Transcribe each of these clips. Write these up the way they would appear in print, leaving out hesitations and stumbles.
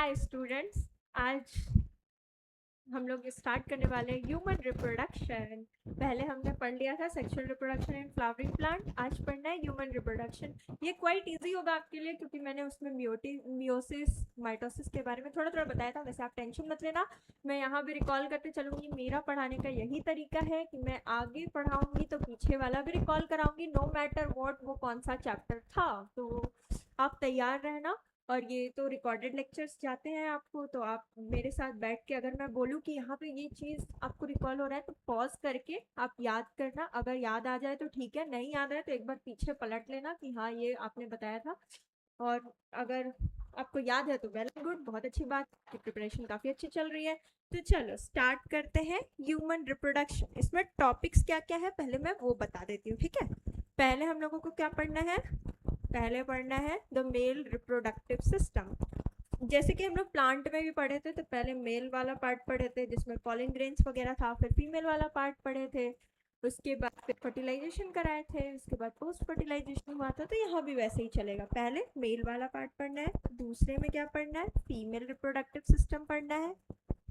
Hi students. आज हम लोग स्टार्ट करने वाले हैं ह्यूमन रिप्रोडक्शन। पहले हमने पढ़ लिया था sexual reproduction in flowering plant. आज पढ़ना है ह्यूमन रिप्रोडक्शन। ये क्वाइट इजी होगा आपके लिए क्योंकि मैंने उसमें मियोसिस माइटोसिस के बारे में थोड़ा थोड़ा बताया था। वैसे आप टेंशन मत लेना, मैं यहाँ भी रिकॉल करते चलूंगी। मेरा पढ़ाने का यही तरीका है कि मैं आगे पढ़ाऊंगी तो पीछे वाला भी रिकॉल कराऊंगी, नो मैटर वॉट वो कौन सा चैप्टर था। तो आप तैयार रहना। और ये तो रिकॉर्डेड लेक्चर्स जाते हैं आपको, तो आप मेरे साथ बैठ के अगर मैं बोलूँ कि यहाँ पे ये चीज़ आपको रिकॉल हो रहा है तो पॉज करके आप याद करना। अगर याद आ जाए तो ठीक है, नहीं याद आए तो एक बार पीछे पलट लेना कि हाँ ये आपने बताया था। और अगर आपको याद है तो वेल एंड गुड, बहुत अच्छी बात की प्रिपरेशन काफ़ी अच्छी चल रही है। तो चलो स्टार्ट करते हैं ह्यूमन रिप्रोडक्शन। इसमें टॉपिक्स क्या क्या है पहले मैं वो बता देती हूँ, ठीक है। पहले हम लोगों को क्या पढ़ना है, पहले पढ़ना है द मेल रिप्रोडक्टिव सिस्टम। जैसे कि हम लोग प्लांट में भी पढ़े थे, तो पहले मेल वाला पार्ट पढ़े थे जिसमें पॉलिन ग्रेन्स वगैरह था, फिर फीमेल वाला पार्ट पढ़े थे, उसके बाद फिर फर्टिलाइजेशन कराए थे, उसके बाद पोस्ट फर्टिलाइजेशन हुआ था। तो यहाँ भी वैसे ही चलेगा, पहले मेल वाला पार्ट पढ़ना है, दूसरे में क्या पढ़ना है, फीमेल रिप्रोडक्टिव सिस्टम पढ़ना है।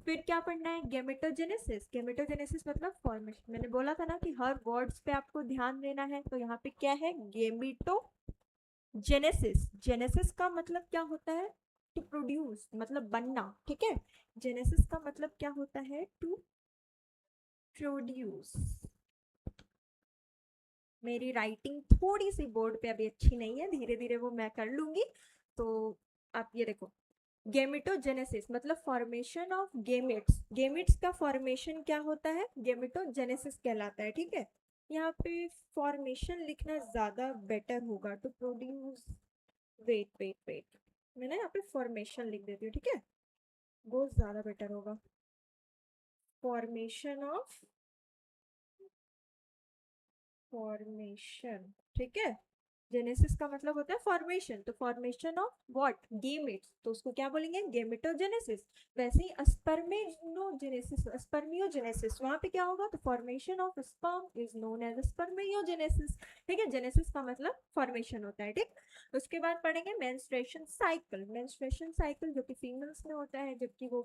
फिर क्या पढ़ना है, गेमेटोजेनेसिस। गेमेटोजेनेसिस मतलब फॉर्मेशन। मैंने बोला था ना कि हर वर्ड्स पे आपको ध्यान देना है, तो यहाँ पे क्या है, गेमिटो जेनेसिस। जेनेसिस का मतलब क्या होता है, टू प्रोड्यूस, मतलब बनना, ठीक है। जेनेसिस का मतलब क्या होता है, टू प्रोड्यूस। मेरी राइटिंग थोड़ी सी बोर्ड पे अभी अच्छी नहीं है, धीरे धीरे वो मैं कर लूंगी। तो आप ये देखो, गेमिटोजेनेसिस मतलब फॉर्मेशन ऑफ गेमिट्स। गेमिट्स का फॉर्मेशन क्या होता है, गेमिटोजेनेसिस कहलाता है, ठीक है। यहाँ पे फॉर्मेशन लिखना ज्यादा बेटर होगा, to produce. Wait wait wait, मैं ना यहाँ पे फॉर्मेशन लिख देती हूँ, ठीक है, वो ज्यादा बेटर होगा। फॉर्मेशन ऑफ, फॉर्मेशन, ठीक है। जेनेसिस का मतलब होता है फॉर्मेशन, तो फॉर्मेशन ऑफ व्हाट, गेमेट्स, तो उसको क्या बोलेंगे, गेमेटोजेनेसिस। वैसे ही स्पर्मेनोजेनेसिस, स्पर्मियोजेनेसिस, वहां पे क्या होगा, तो formation of sperm is known as spermiogenesis, ठीक है। जेनेसिस का मतलब फॉर्मेशन होता है, ठीक। उसके बाद पढ़ेंगे मेंस्ट्रुएशन साइकिल। मेंस्ट्रुएशन साइकिल जो कि फीमेल्स में होता है, जबकि वो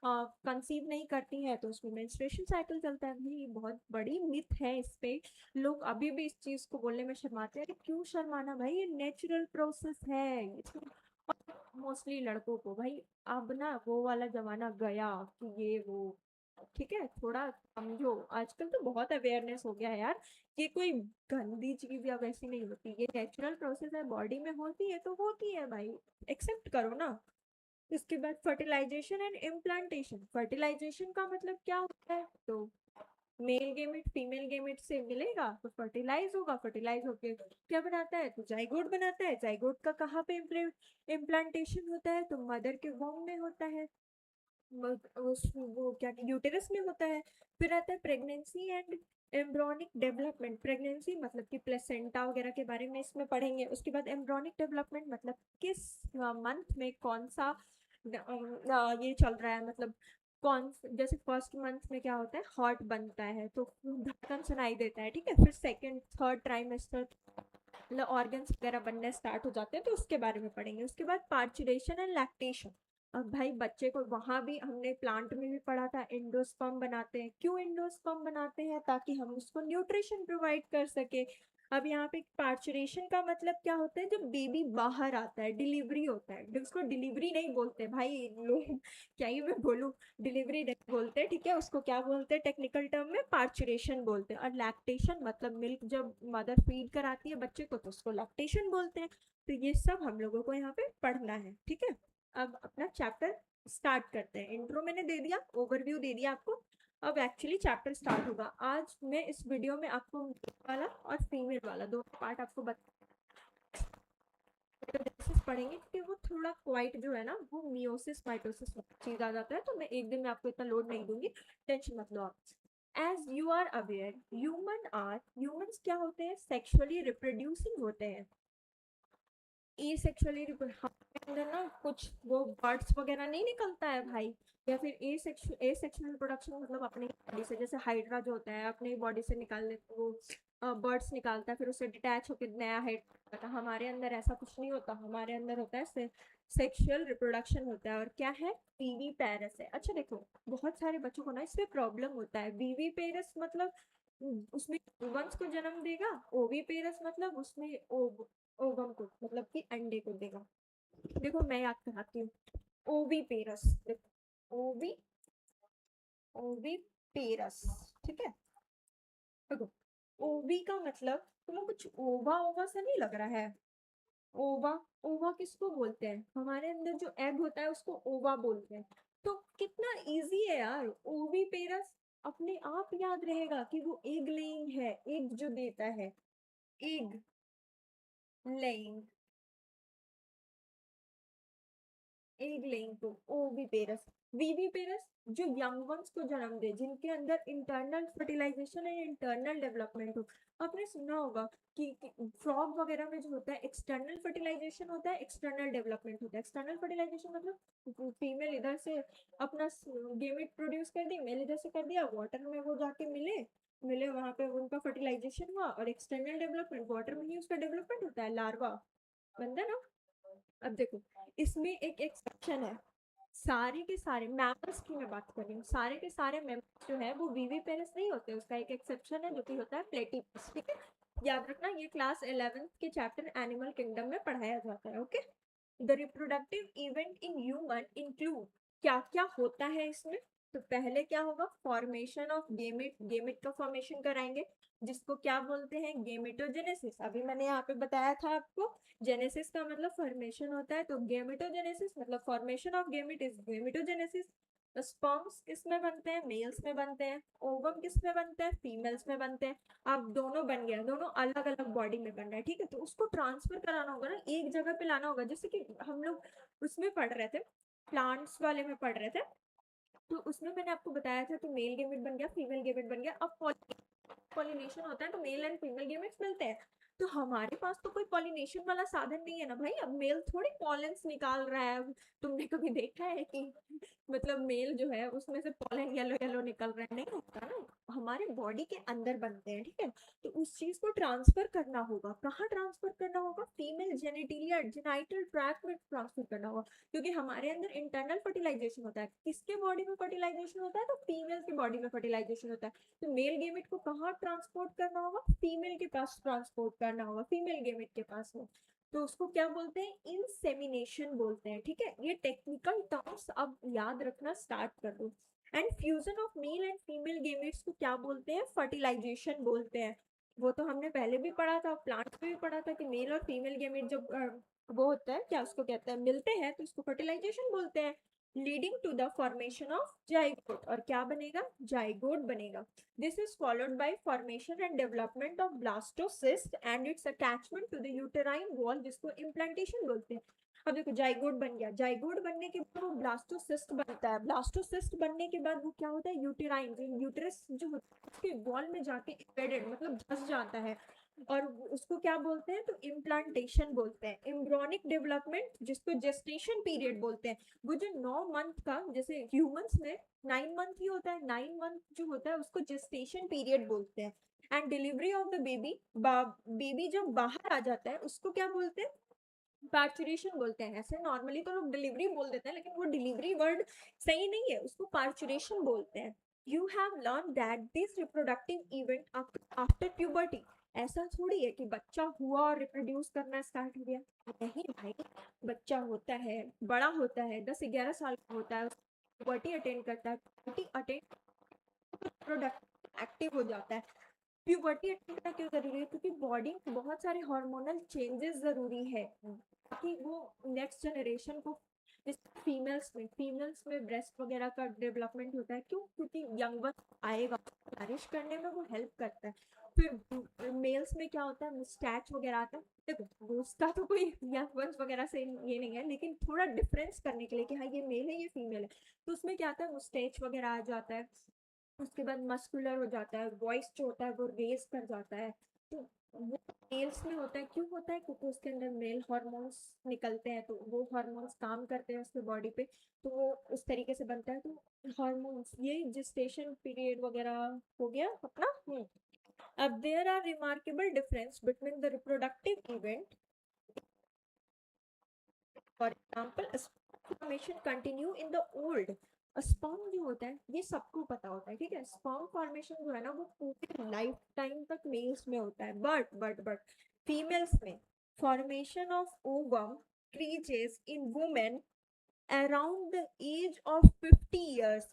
कंसीव नहीं करती है तो उसमें मेंस्ट्रुएशन साइकिल चलता है। भाई बहुत बड़ी मिथ है इस पे, लोग अभी भी इस चीज को बोलने में शर्माते हैं। अरे क्यों शर्माना भाई, ये नेचुरल प्रोसेस है इसमें। मोस्टली लड़कों को भाई, अब ना वो वाला जमाना गया कि ये वो, ठीक है, थोड़ा समझो। आजकल तो बहुत अवेयरनेस हो गया है यार, ये कोई गंदी चीज या वैसी नहीं होती, ये नेचुरल प्रोसेस है, बॉडी में होती है तो होती है भाई, एक्सेप्ट करो ना। इसके बाद फर्टिलाइजेशन एंड इम्प्लांटेशन। फर्टिलाइजेशन का मतलब क्या होता है, तो मेल गेमेट फीमेल गेमेट से मिलेगा तो फर्टिलाइज होगा, फर्टिलाइज होके क्या बनाता है, तो जाइगोट बनाता है। जाइगोट का कहाँ पे इम्प्लांटेशन होता है, तो मदर के वोम में होता है, वो क्या यूटेरस में होता है। फिर आता है pregnancy and embryonic development. Pregnancy मतलब कि प्लेसेंटा वगैरह के बारे में इसमें पढ़ेंगे। उसके बाद एम्ब्रॉनिक डेवलपमेंट मतलब किस मंथ में कौन सा ये चल रहा है, मतलब कौन, जैसे फर्स्ट मंथ में क्या होता है, हार्ट बनता है तो धड़कन सुनाई देता है, ठीक है। फिर सेकंड थर्ड ट्राइमेस्टर मतलब ऑर्गन्स वगैरह बनने स्टार्ट हो जाते हैं, तो उसके बारे में पढ़ेंगे। उसके बाद पार्चुरेशन एंड लैक्टेशन। अब भाई बच्चे को वहां भी हमने प्लांट में भी पढ़ा था, एंडोस्पर्म बनाते हैं। क्यों एंडोस्पर्म बनाते हैं, ताकि हम उसको न्यूट्रिशन प्रोवाइड कर सके। अब यहाँ पे पार्चुरेशन का मतलब क्या होता है, जब बेबी बाहर आता है, डिलीवरी होता है, उसको डिलीवरी नहीं बोलते भाई लोग, क्या ही मैं बोलूँ, डिलीवरी नहीं बोलते, ठीक है। उसको क्या बोलते हैं टेक्निकल टर्म में, पार्चुरेशन बोलते हैं। और लैक्टेशन मतलब मिल्क जब मदर फीड कराती है बच्चे को तो उसको लैक्टेशन बोलते हैं। तो ये सब हम लोगों को यहाँ पे पढ़ना है, ठीक है। अब अपना चैप्टर स्टार्ट करते हैं। इंट्रो मैंने दे दिया, ओवरव्यू दे दिया आपको। अब एक्चुअली चैप्टर स्टार्ट होगा। आज मैं इस वीडियो में आपको मेल वाला और फीमेल वाला दोनों पार्ट आपको पढ़ेंगे, क्योंकि वो थोड़ा क्वाइट जो है ना, वो मियोसिस माइटोसिस चीज आ जाता है, तो मैं एक दिन में आपको इतना लोड नहीं दूंगी, टेंशन मत लो आप। As you are aware, humans क्या होते हैं, सेक्सुअली रिप्रोड्यूसिंग होते हैं। ए सेक्सुअली हमारे अंदर ना कुछ वो बर्ड्स वगैरह नहीं निकलता है भाई, या फिर ए सेक्सुअल रिप्रोडक्शन मतलब अपने बॉडी से, जैसे हाइड्रा जो होता है अपने बॉडी से निकाल लेते वो बर्ड्स निकालता है, फिर उससे डिटैच होकर नया हाइड। हमारे अंदर ऐसा कुछ नहीं होता, हमारे अंदर होता है सेक्सुअल रिप्रोडक्शन होता है और क्या है वीवी पेरस है। अच्छा देखो बहुत सारे बच्चों को ना इसमें प्रॉब्लम होता है। वीवी पेरस मतलब उसमें वंश को जन्म देगा, ओवी पेरस मतलब उसमें ओवम को मतलब कि अंडे को देगा। देखो मैं याद कराती हूँ। ओवी पेरस, देखो ओवी ओवी पेरस, ठीक है। देखो ओवी का मतलब तुम्हें कुछ ओवा ओवा सा नहीं लग रहा है? ओवा, ओवा किसको बोलते हैं? हमारे अंदर जो एग होता है उसको ओवा बोलते हैं। तो कितना इजी है यार, ओवी पेरस अपने आप याद रहेगा कि वो एग लेइंग है, एग जो देता है, एग लेइंग, एग लेइंग को ओवी पेरस। वीवी पेरस जो यंग वंस को जन्म दे, जिनके अंदर internal fertilisation and internal development हो। आपने सुना होगा कि फ्रॉग वगैरह में जो होता है एक्सटर्नल फर्टिलाइजेशन होता है, एक्सटर्नल डेवलपमेंट होता है। एक्सटर्नल फर्टिलाइजेशन मतलब फीमेल इधर से अपना गेमेट प्रोड्यूस कर दी, मेल इधर से कर दिया, वाटर में वो जाके मिले, मिले वहां पे उनका फर्टिलाइजेशन हुआ। और एक्सटर्नल डेवलपमेंट वाटर में ही उसका डेवलपमेंट होता है, लार्वा बनता है ना। अब देखो इसमें एक एक्सेप्शन है। सारे के सारे मैमल्स की मैं बात कर रही हूँ, सारे के सारे मैमल्स जो है वो वीवी पेरेंट्स नहीं होते, उसका एक एक्सेप्शन है जो कि होता है प्लेटिपस, ठीक है। याद रखना ये क्लास 11th के चैप्टर एनिमल किंगडम में पढ़ाया जाता है, okay. The reproductive event in human include, क्या क्या होता है इसमें। तो पहले क्या होगा, फॉर्मेशन ऑफ गेमेट, गेमेट का फॉर्मेशन कराएंगे जिसको क्या बोलते हैं गेमेटोजेनेसिस। अभी मैंने यहाँ पे बताया था आपको, जेनेसिस का मतलब फॉर्मेशन होता है, तो गेमेटोजेनेसिस मतलब formation of gamete is gametogenesis. Sperms किस में बनते हैं, मेल्स में बनते हैं। ओवम किस में बनते हैं, फीमेल्स में बनते हैं। अब दोनों बन गया, दोनों अलग अलग बॉडी में बन रहा है, ठीक है। तो उसको ट्रांसफर कराना होगा ना, एक जगह पे लाना होगा। जैसे कि हम लोग उसमें पढ़ रहे थे, प्लांट्स वाले में पढ़ रहे थे, तो उसमें मैंने आपको बताया था तो मेल गेमेट बन गया, फीमेल गेमेट बन गया। अब पॉलिनेशन होता है तो मेल एंड फीमेल गेमेट्स मिलते हैं। तो हमारे पास तो कोई पॉलिनेशन वाला साधन नहीं है ना भाई, अब मेल थोड़ी पॉलेंस निकाल रहा है। तुमने कभी देखा है कि मतलब मेल जो है उसमें से पॉलन येलो येलो निकल रहा है? नहीं होता ना, हमारे बॉडी के अंदर बनते हैं, ठीक है। तो उस चीज को ट्रांसफर करना होगा, कहाँ ट्रांसफर करना होगा, फीमेल जेनिटिलिया जेनाइटल ट्रैक्ट में ट्रांसफर करना होगा। क्योंकि हमारे अंदर इंटरनल फर्टिलाइजेशन होता है, किसके बॉडी में फर्टिलाइजेशन होता है, तो फीमेल के बॉडी में फर्टिलाइजेशन होता है। तो मेल गेमेट को कहाँ ट्रांसपोर्ट करना होगा, फीमेल के पास ट्रांसपोर्ट करना होगा, फीमेल गेमेट के पास में। तो उसको क्या बोलते हैं, इंसेमिनेशन बोलते हैं, ठीक है। ये टेक्निकल टर्म्स अब याद रखना स्टार्ट कर दो। And fusion of male and female gametes को क्या बोलते हैं, फर्टिलाइजेशन बोलते हैं। वो तो हमने पहले भी पढ़ा था, प्लांट्स में भी पढ़ा था कि मेल और फीमेल गेमेट जब वो होता है क्या उसको कहते हैं, मिलते हैं, तो उसको फर्टिलाइजेशन बोलते हैं। Leading to the formation of zygote, और क्या बनेगा, जाइगोट बनेगा। This is followed by formation and development of blastocyst and its attachment to the uterine wall, जिसको इम्प्लांटेशन बोलते हैं। अब देखो जाइगोट बन गया, जाइगोट बनने के बाद वो ब्लास्टोसिस्ट बनता है, ब्लास्टोसिस्ट बनने के बाद वो क्या होता है, यूटेराइन, यूटेरस जो होता है उसके वॉल में जाके एम्बेडेड मतलब धस जाता है। और उसको क्या बोलते हैं, तो इम्प्लांटेशन बोलते हैं। एम्ब्रॉनिक डेवलपमेंट जिसको जेस्टेशन पीरियड बोलते हैं, वो जो 9 मंथ का, जैसे ह्यूमंस में 9 मंथ ही होता है, 9 मंथ जो होता है उसको जेस्टेशन पीरियड बोलते हैं। And delivery of the baby, baby जब बाहर आ जाता है उसको क्या बोलते हैं, पार्चुरेशन बोलते हैं। ऐसे नॉर्मली तो लोग डिलीवरी बोल देते हैं, लेकिन वो डिलीवरी वर्ड सही नहीं है, उसको पार्चुरेशन बोलते हैं। You have learn that this reproductive event after puberty. ऐसा थोड़ी है कि बच्चा हुआ और रिप्रोड्यूस करना स्टार्ट हो गया, नहीं भाई। बच्चा होता है, बड़ा होता है, 10-11 साल का होता है, प्यूबर्टी अटेंड करता है, प्यूबर्टी अटेंड प्रोडक्ट एक्टिव हो जाता है। प्यूबर्टी अटेंड करना क्यों जरूरी है, क्योंकि बॉडी में बहुत सारे हार्मोनल चेंजेस जरूरी है ताकि वो नेक्स्ट जनरेशन को, जैसे फीमेल्स में ब्रेस्ट वगैरह का डेवलपमेंट होता है, क्यों, क्योंकि यंग वन आएगा, नरिश करने में वो हेल्प करता है। फिर मेल्स में क्या होता है, मुस्टैच वगैरह आता है। देखो उसका तो कोई यंग वंस वगैरह से ये नहीं है, लेकिन थोड़ा डिफरेंस करने के लिए कि हाँ ये मेल है ये फीमेल है, तो उसमें क्या आता है, मुस्टैच वगैरह आ जाता है। उसके बाद मस्कुलर हो जाता है, वॉइस जो होता है वो रेज कर जाता है। तो वो मेल्स में होता है, क्यों होता है, क्योंकि उसके अंदर मेल हार्मोन्स निकलते हैं, तो वो हार्मोन्स काम करते हैं उसके बॉडी पे, तो वो उस तरीके से बनता है। तो हार्मोन्स, ये जेस्टेशन पीरियड वगैरह हो गया अपना। अब there are remarkable difference between the reproductive event for example formation continue in the old. Sperm जो होता है ये सबको पता होता है, ठीक है। स्पर्म फॉर्मेशन जो है ना वो पूरे लाइफ टाइम तक मेल्स में होता है, बट फीमेल्स में formation of ovum increases in women around the age of 50 years।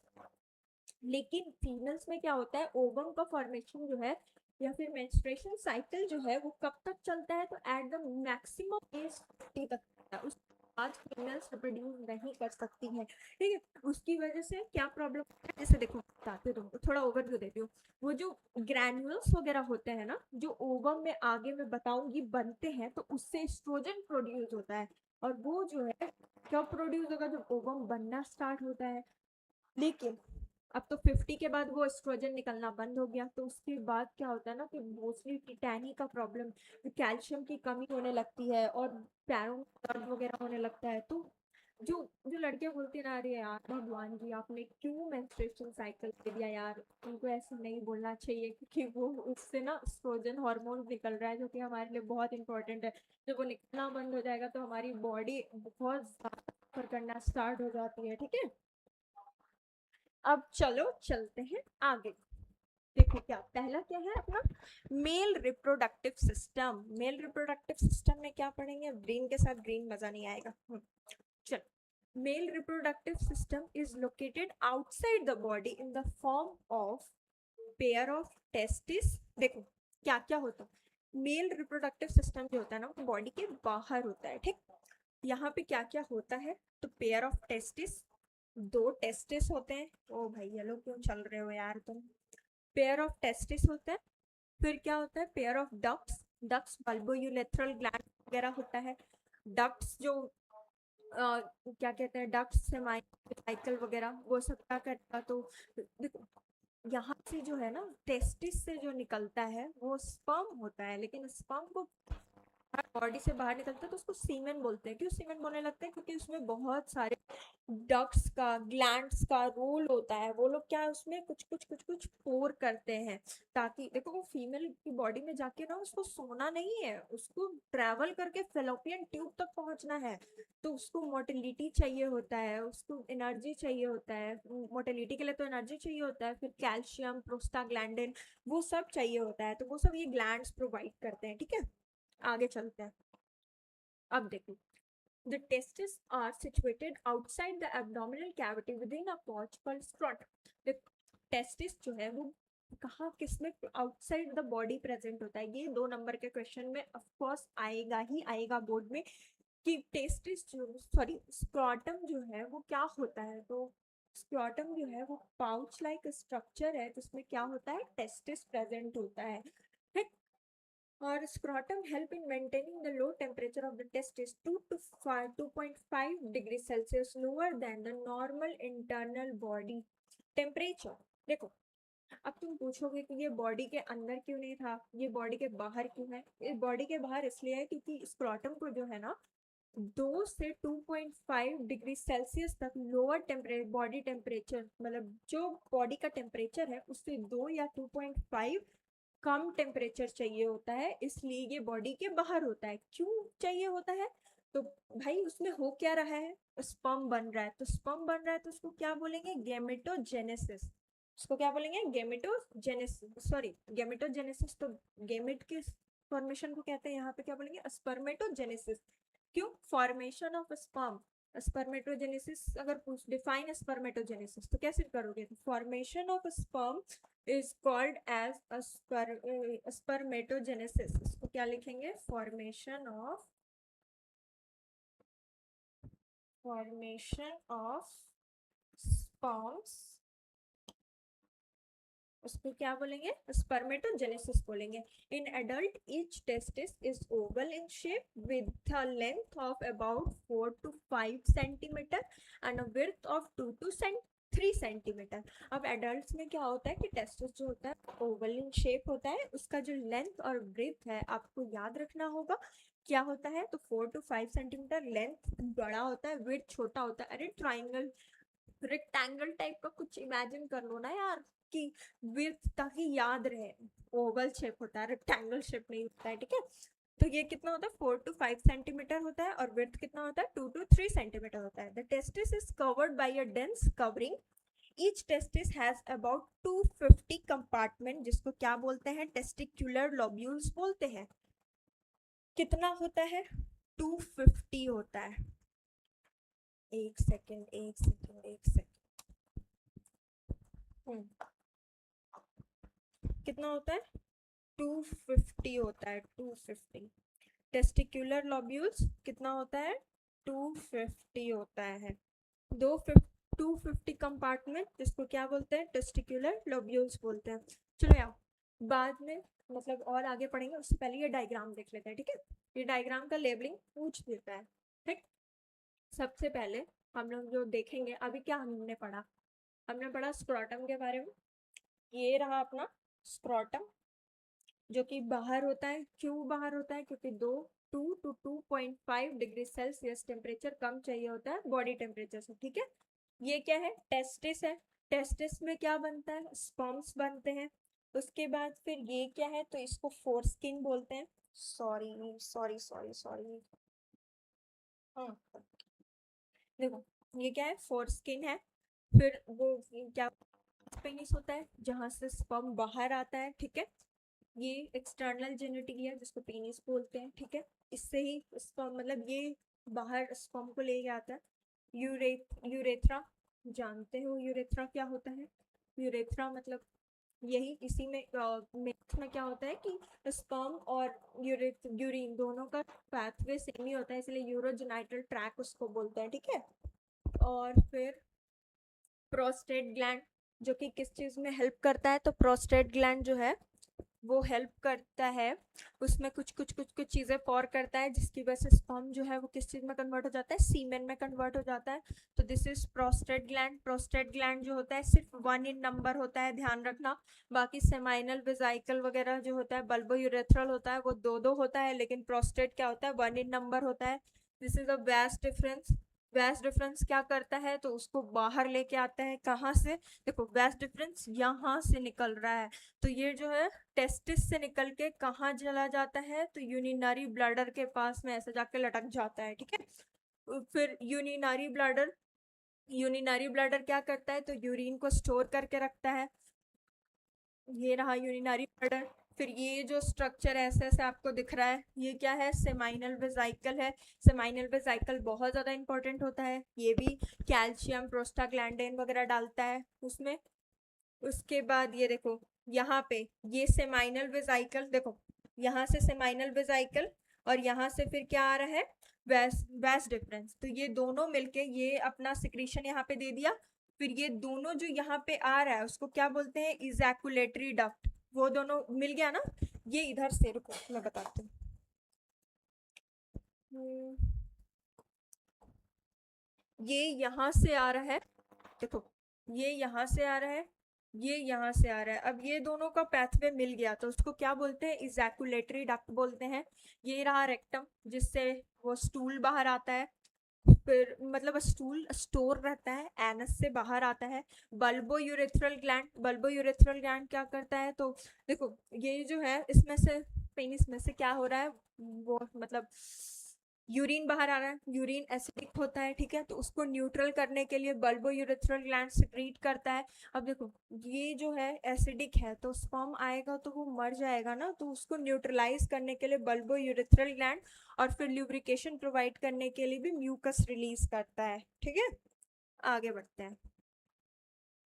लेकिन फीमेल्स में क्या होता है, ओवम का फॉर्मेशन जो है या फिर मेंस्ट्रुएशन साइकिल जो है वो कब तक चलता है, तो एट द मैक्सिमम एज 50 तक चलता है। उसके बाद फीमेल्स रिप्रोड्यूस नहीं कर सकती हैं, ठीक है। उसकी वजह से क्या प्रॉब्लम है, जैसे देखो बताते तुमको, थोड़ा ओवरव्यू देती हूँ। वो जो ग्रैन्युल्स वगैरह होते हैं ना, जो ओवम में आगे मैं बताऊंगी बनते हैं, तो उससे एस्ट्रोजन प्रोड्यूस होता है। और वो जो है कब प्रोड्यूस होगा, जब ओवम बनना स्टार्ट होता है। लेकिन अब तो 50 के बाद वो एस्ट्रोजन निकलना बंद हो गया, तो उसके बाद क्या होता है ना कि मोस्टली टिटैनी का प्रॉब्लम, कैल्शियम की कमी होने लगती है और पैरों में दर्द वगैरह होने लगता है। तो जो जो लड़कियां बोलती ना, अरे यार भगवान जी आपने क्यों मेंस्ट्रुएशन साइकिल दे दिया यार, उनको ऐसे नहीं बोलना चाहिए, क्योंकि वो उससे ना एस्ट्रोजन हार्मोन निकल रहा है जो कि हमारे लिए बहुत इंपॉर्टेंट है। जब वो निकलना बंद हो जाएगा तो हमारी बॉडी बहुत ज्यादा सफर करना स्टार्ट हो जाती है, ठीक है। अब चलो चलते हैं आगे। देखो क्या पहला क्या है अपना, male reproductive system. Male reproductive system में क्या पढ़ेंगे, ब्रेन के साथ ग्रीन मजा नहीं आएगा। चलो, male reproductive system is located outside the body in the form of pair of testis. देखो क्या क्या होता है, मेल रिप्रोडक्टिव सिस्टम जो होता है ना वो बॉडी के बाहर होता है, ठीक। यहाँ पे क्या क्या होता है, तो पेयर ऑफ टेस्टिस, दो टेस्टिस होते हैं। ओ भाई ये लोग क्यों चल रहे हो यार तुम। पेयर ऑफ टेस्टिस होता है। फिर क्या होता है, pair of ducts. Ducts bulbourethral gland वगैरह होता है। डक्ट्स जो क्या कहते हैं, डक्ट्स से साइकिल वगैरह वो सब क्या करता, तो देखो यहाँ से जो है ना टेस्टिस से जो निकलता है वो स्पर्म होता है, लेकिन स्पर्म को बॉडी से बाहर निकलता है तो उसको सीमेन बोलते हैं। क्यों सीमेन बोलने लगते हैं, क्योंकि उसमें बहुत सारे डक्ट्स का ग्लैंड्स का रोल होता है। वो लोग क्या है उसमें कुछ पोर करते हैं, ताकि देखो वो फीमेल की बॉडी में जाके ना उसको सोना नहीं है, उसको ट्रैवल करके फेलोपियन ट्यूब तक पहुंचना है। तो उसको मोटिलिटी चाहिए होता है, उसको एनर्जी चाहिए होता है। मोटिलिटी के लिए तो एनर्जी चाहिए होता है, फिर कैल्शियम प्रोस्टाग्लैंडिन वो सब चाहिए होता है, तो वो सब ये ग्लैंड्स प्रोवाइड करते हैं, ठीक है। आगे चलते हैं। अब देखो, the testes are situated outside the abdominal cavity within a pouch called scrotum। the testis जो है वो कहाँ किसमें आउटसाइड द बॉडी प्रेजेंट होता है, ये 2 नंबर के क्वेश्चन में ऑफ कोर्स आएगा ही आएगा बोर्ड में, कि टेस्टिस जो सॉरी स्क्रॉटम जो है वो क्या होता है। तो स्क्रॉटम जो है वो पाउच लाइक स्ट्रक्चर है जिसमें क्या होता है, टेस्टिस प्रेजेंट होता है, ठीक। और scrotum help in maintaining the low temperature of the testis 2 to 2.5 degree Celsius lower than the normal internal body temperature। देखो अब तुम पूछोगे कि ये बॉडी के अंदर क्यों नहीं था, ये बॉडी के बाहर क्यों है। ये बॉडी के बाहर इसलिए है क्योंकि स्क्रॉटम को जो है ना 2 से 2.5 डिग्री सेल्सियस तक लोअर टेम्परेचर बॉडी टेम्परेचर, मतलब जो बॉडी का टेम्परेचर है उससे 2 या 2.5 कम टेम्परेचर चाहिए होता है, इसलिए ये बॉडी के बाहर होता है। क्यों चाहिए होता है, तो भाई उसमें हो क्या रहा है, स्पर्म बन रहा है। तो स्पर्म बन रहा है तो उसको क्या बोलेंगे, गेमेटोजेनेसिस। उसको क्या बोलेंगे, गेमेटोजेनेसिस, सॉरी गेमेटोजेनेसिस। तो गेमेट के फॉर्मेशन को कहते हैं, यहाँ पे क्या बोलेंगे, स्पर्मेटोजेनेसिस। क्यों, फॉर्मेशन ऑफ स्पर्म। स्पर्मेटोजेनेसिस अगर पूछ डिफाइन स्पर्मेटोजेनेसिस तो कैसे करोगे, formation of sperm is called as a spermatogenesis। इसको क्या लिखेंगे, formation of sperms, उसको क्या बोलेंगे, स्पर्मेटोजेनेसिस बोलेंगे। In adult each testis is oval in shape with a length of about 4 to 5 centimetre and a width of 2 to 3 centimetre. अब adults में क्या होता है कि टेस्टिस जो होता है ओवल इन शेप होता है, उसका जो लेंथ और ब्रेथ है आपको याद रखना होगा क्या होता है, तो 4 to 5 सेंटीमीटर लेंथ बड़ा होता है, विड्थ छोटा होता है। अरे ट्राइंगल रेक्टेंगल टाइप का कुछ इमेजिन कर लो ना यार, कि विड्थ ताकि याद रहे, ओवल शेप होता है रेक्टेंगल शेप नहीं होता है, ठीक है। तो ये कितना होता है 4 to 5 सेंटीमीटर होता है, और विड्थ कितना होता है 2 to 3 सेंटीमीटर होता है. The testis is covered by a dense covering. Each testis has about 250 compartment, जिसको क्या बोलते हैं, टेस्टिकुलर लोब्यूल्स बोलते हैं. कितना होता है, 250 होता है. एक सेकेंड एक सेकेंड एक सेकेंड. कितना होता है, 250 होता है, 250. टेस्टिकुलर लोब्यूल्स कितना होता है, 250 होता है. दो 250 कंपार्टमेंट, जिसको क्या बोलते हैं, टेस्टिकुलर लोब्यूल्स बोलते हैं. चलो यार, बाद में मतलब और आगे पढ़ेंगे, उससे पहले ये डायग्राम देख लेते हैं. ठीक है, ये डायग्राम का लेबलिंग पूछ देता है. ठीक, सबसे पहले हम लोग जो देखेंगे, अभी क्या हमने पढ़ा, हमने पढ़ा स्क्रोटम के बारे में. ये रहा अपना स्क्रोटम, जो कि बाहर होता है. क्यों बाहर होता है, क्योंकि 2 to 2.5 डिग्री सेल्सियस टेम्परेचर कम चाहिए होता है बॉडी टेम्परेचर से. ठीक है, ये क्या है, टेस्टिस है. टेस्टिस में क्या बनता है, स्पर्म्स बनते हैं. उसके बाद फिर ये क्या है, तो इसको फोरस्किन बोलते हैं. Sorry sorry sorry sorry. हाँ, देखो ये क्या है, फोरस्किन है. फिर वो क्या, पेनिस होता है जहां से स्पर्म बाहर आता है. ठीक है, ये एक्सटर्नल जेनिटिक है जिसको पेनिस बोलते हैं. ठीक है, इससे ही स्पर्म मतलब ये बाहर स्पर्म को लेके आता है. यूरेथ्रा, जानते हो यूरेथ्रा क्या होता है. यूरेथ्रा मतलब यही, इसी में मिल्क में क्या होता है कि स्पर्म और यूरिन दोनों का पाथवे सेम ही होता है, इसलिए यूरोजेनाइटल ट्रैक उसको बोलते हैं. ठीक है, और फिर प्रोस्टेट ग्लैंड, जो कि किस चीज़ में हेल्प करता है, तो प्रोस्टेट ग्लैंड जो है वो हेल्प करता है, उसमें कुछ चीज़ें फॉर करता है, जिसकी वजह से स्पर्म जो है वो किस चीज़ में कन्वर्ट हो जाता है, सीमेन में कन्वर्ट हो जाता है. तो this is prostate gland. Prostate gland जो होता है सिर्फ 1 इन नंबर होता है, ध्यान रखना. बाकी सेमाइनल वेजाइकल वगैरह जो होता है, बल्बो यूरेथ्रल होता है, वो दो दो होता है, लेकिन प्रोस्टेट क्या होता है, 1 इन नंबर होता है. This is a vast difference. Vast difference क्या करता है, तो उसको बाहर लेके आता है. कहाँ से, देखो वेस्ट डिफरेंस यहाँ से निकल रहा है, तो ये जो है टेस्टिस से निकल के कहाँ चला जाता है, तो यूरिनरी ब्लैडर के पास में ऐसे जाके लटक जाता है. ठीक है, फिर यूरिनरी ब्लैडर क्या करता है, तो यूरिन को स्टोर करके रखता है. ये रहा यूरिनरी ब्लैडर. फिर ये जो स्ट्रक्चर ऐसे ऐसे आपको दिख रहा है, ये क्या है, सेमाइनल वेजाइकल है. सेमाइनल वेजाइकल बहुत ज़्यादा इंपॉर्टेंट होता है, ये भी कैल्शियम प्रोस्टाग्लैंडिन वगैरह डालता है उसमें. उसके बाद ये देखो, यहाँ पे ये सेमाइनल वेजाइकल, देखो यहाँ से सेमाइनल वेजाइकल, और यहाँ से फिर क्या आ रहा है, वैस डिफरेंस. तो ये दोनों मिलके ये अपना सिक्रीशन यहाँ पे दे दिया. फिर ये दोनों जो यहाँ पे आ रहा है उसको क्या बोलते हैं, इजैकुलेटरी डक्ट. वो दोनों मिल गया ना. ये इधर से, रुको मैं बताती हूँ. ये यहाँ से आ रहा है, देखो ये यहाँ से आ रहा है, ये यहाँ से आ रहा है. अब ये दोनों का पैथवे मिल गया, तो उसको क्या बोलते हैं, इजैकुलेटरी डक्ट बोलते हैं. ये रहा रेक्टम, जिससे वो स्टूल बाहर आता है. फिर मतलब स्टूल स्टोर रहता है, एनस से बाहर आता है. बल्बो यूरेथ्रल ग्लैंड क्या करता है, तो देखो ये जो है इसमें से, पेनिस में से क्या हो रहा है, वो मतलब यूरिन बाहर आ रहा है. यूरिन एसिडिक होता है. ठीक है, तो उसको न्यूट्रल करने के लिए बल्बो यूरेथ्रल ग्लैंड सिक्रीट करता है. अब देखो ये जो है एसिडिक है, तो स्पर्म आएगा तो वो मर जाएगा ना, तो उसको न्यूट्रलाइज करने के लिए बल्बो यूरेथ्रल ग्लैंड, और फिर ल्यूब्रिकेशन प्रोवाइड करने के लिए भी म्यूकस रिलीज करता है. ठीक है, आगे बढ़ते हैं.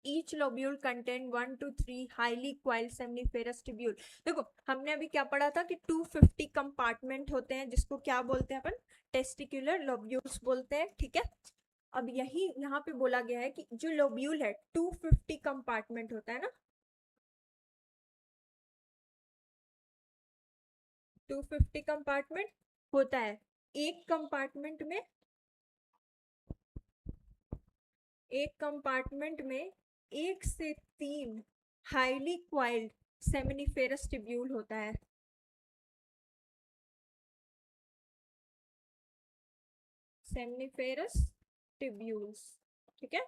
Each lobule contain 1 to 3 highly coiled seminiferous tubule. देखो हमने अभी क्या पढ़ा था कि 250 कंपार्टमेंट होते हैं, जिसको क्या बोलते हैं अपन, टेस्टिकुलर लोब्यूल्स बोलते हैं. ठीक है, अब यही यहाँ पे बोला गया है कि जो लोब्यूल है 250 कंपार्टमेंट होता है ना, 250 कंपार्टमेंट होता है. एक कंपार्टमेंट में एक कंपार्टमेंट में 1 से 3 हाईली क्वाइल्ड सेमिनिफेरस ट्यूब्यूल होता है. Seminiferous tubules. ठीक है,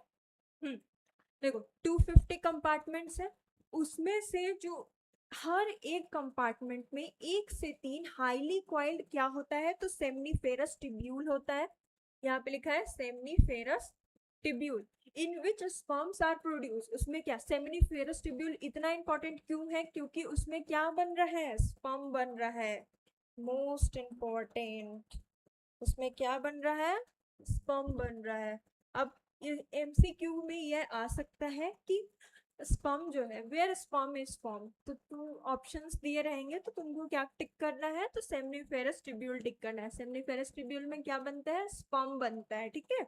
देखो 250 कंपार्टमेंट्स है, उसमें से जो हर एक कंपार्टमेंट में 1 से 3 हाईली कॉइल्ड क्या होता है, तो सेमनीफेरस ट्यूब्यूल होता है। यहाँ पे लिखा है seminiferous tubule in which sperms are produce. उसमें क्या सेमनीफेरस ट्यूब्यूल इतना इंपॉर्टेंट क्यों है, क्योंकि उसमें क्या बन रहा है, स्पर्म बन रहा है। मोस्ट इंपॉर्टेंट, उसमें क्या बन रहा है, स्पर्म बन रहा है। अब एमसीक्यू में यह आ सकता है कि स्पर्म जो है, वेयर स्पर्म इज फॉर्म, तो तुम ऑप्शंस दिए रहेंगे तो तुमको क्या टिक करना है, तो सेमनीफेरस ट्यूब्यूल टिक करना है। सेमनीफेरस ट्यूब्यूल में क्या बनता है, स्पर्म बनता है, ठीक है।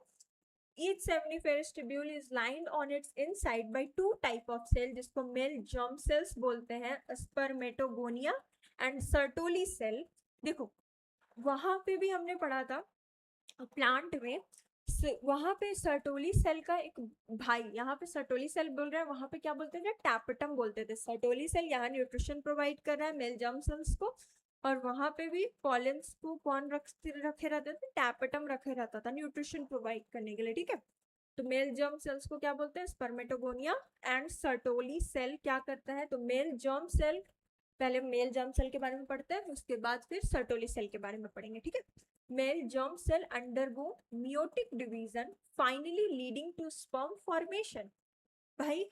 Each seminiferous tubule is lined on its inside by 2 type of cell, जिसको मेल germ cells बोलते हैं, स्पर्मेटोगोनिया एंड सर्टोली सेल। देखो वहां पे भी हमने पढ़ा था प्लांट में, वहां पे सर्टोली सेल का एक भाई, यहाँ पे सर्टोली सेल बोल रहे हैं, वहां पे क्या बोलते थे, टैपेटम बोलते थे। सर्टोली सेल यहाँ न्यूट्रिशन प्रोवाइड कर रहा है मेल जर्म सेल्स को, और वहां पे भी पॉलेंस को कौन रखे रहते थे, टैपेटम रखे रहता था न्यूट्रिशन प्रोवाइड करने के लिए, ठीक है। तो मेल जर्म सेल्स को क्या बोलते हैं, स्पर्मेटोगोनिया। एंड सर्टोली सेल क्या करता है, तो मेल जर्म सेल, पहले मेल जर्म सेल के बारे में पढ़ते हैं, उसके बाद फिर सर्टोली सेल के बारे में पढ़ेंगे, ठीक है। Male germ cell undergo meiotic division finally leading to sperm formation। भाई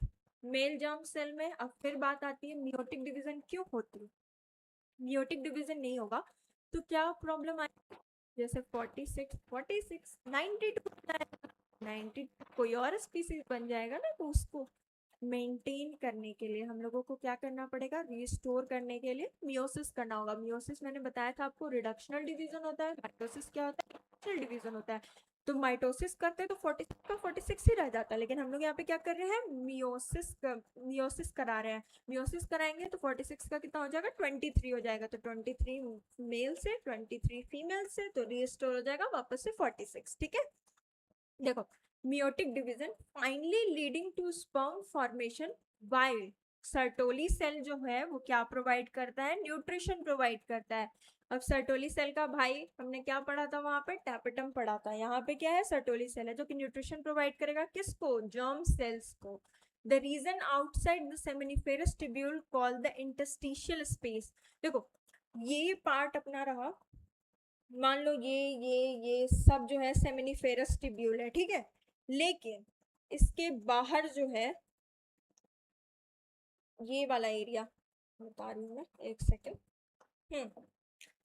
मेल germ cell में अब फिर बात आती है meiotic division क्यों होती है, meiotic division नहीं होगा तो क्या प्रॉब्लम आएगी, जैसे 46 92 होता है, 92 कोई और स्पीसीज बन जाएगा ना, तो उसको मेंटेन करने के लिए हम लोगों को क्या करना पड़ेगा, रिस्टोर करने के लिए मियोसिस करना होगा। मियोसिस मैंने बताया था आपको रिडक्शनल डिवीजन होता है, माइटोसिस क्या होता है, एक्सटर्नल डिवीजन होता है। तो माइटोसिस करते हैं तो 46 का 46 ही रह जाता है, लेकिन हम लोग यहाँ पे क्या कर रहे हैं, मियोसिस करा रहे हैं। मियोसिस कराएंगे तो 46 का कितना हो जाएगा, 23 हो जाएगा, तो 23 मेल से 23 फीमेल से, तो रिस्टोर हो जाएगा वापस से 46, ठीक है। देखो meiotic division finally leading to sperm formation, while Sertoli cell जो है वो क्या प्रोवाइड करता है, न्यूट्रिशन प्रोवाइड करता है। अब सर्टोली सेल का भाई हमने क्या पढ़ा था, वहां पे टैपेटम पढ़ा था, यहाँ पे क्या है, सर्टोली सेल है जो कि न्यूट्रिशन प्रोवाइड करेगा किसको, जर्म सेल्स को। The region outside the seminiferous tubule called the interstitial space. देखो ये पार्ट अपना रहा, मान लो ये सब जो है सेमिनिफेरस ट्यूब्यूल है, ठीक है। लेकिन इसके बाहर जो है ये वाला एरिया, बता रही हूँ मैं, एक सेकेंड।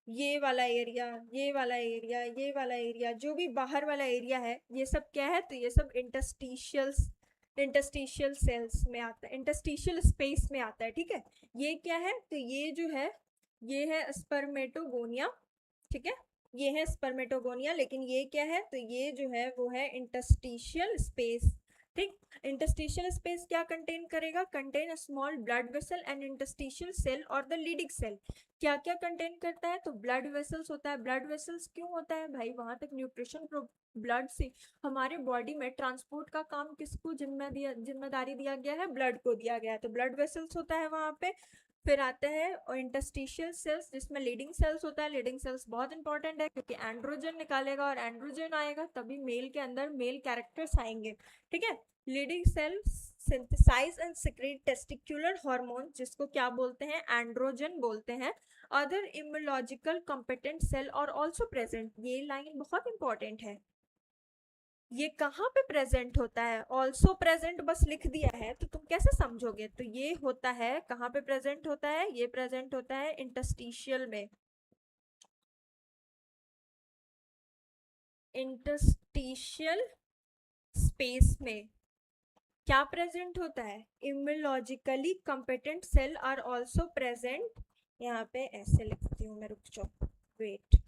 ये वाला एरिया, ये वाला एरिया, ये वाला एरिया, जो भी बाहर वाला एरिया है, ये सब क्या है, तो ये सब इंटरस्टिशियल सेल्स में आता है, इंटरस्टिशियल स्पेस में आता है, ठीक है। ये क्या है, तो ये जो है ये है स्पर्मेटोगोनिया, ठीक है, ये है स्पर्मेटोगोनिया, लेकिन ये क्या है, तो ये जो है वो है इंटरस्टिशियल स्पेस, ठीक। इंटरस्टिशियल स्पेस क्या कंटेन करेगा, contain small blood vessel and interstitial cell और द लीडिंग सेल। क्या क्या कंटेन करता है, तो ब्लड वेसल्स होता है। ब्लड वेसल्स क्यों होता है भाई, वहां तक न्यूट्रिशन ब्लड से हमारे बॉडी में ट्रांसपोर्ट का काम किसको जिम्मेदारी दिया गया है, ब्लड को दिया गया है, तो ब्लड वेसल्स होता है वहां पे। फिर आते हैं और इंटरस्टिशियल सेल्स जिसमें लीडिंग सेल्स होता है। लीडिंग सेल्स बहुत इंपॉर्टेंट है क्योंकि एंड्रोजन निकालेगा और एंड्रोजन आएगा तभी मेल के अंदर मेल कैरेक्टर्स आएंगे, ठीक है। Leading cells synthesise and secrete testicular hormone, जिसको क्या बोलते हैं, एंड्रोजन बोलते हैं। अदर इम्यूनोलॉजिकल कंपेटेंट सेल और ऑल्सो प्रेजेंट, ये लाइन बहुत इंपॉर्टेंट है। ये कहाँ पे प्रेजेंट होता है, ऑल्सो प्रेजेंट बस लिख दिया है तो तुम कैसे समझोगे, तो ये होता है कहाँ पे प्रेजेंट होता है, ये प्रेजेंट होता है इंटरस्टिशियल में, इंटरस्टिशियल स्पेस में क्या प्रेजेंट होता है, immunologically competent cell are also present. यहाँ पे ऐसे लिखती हूँ मैं, रुक जाओ, wait,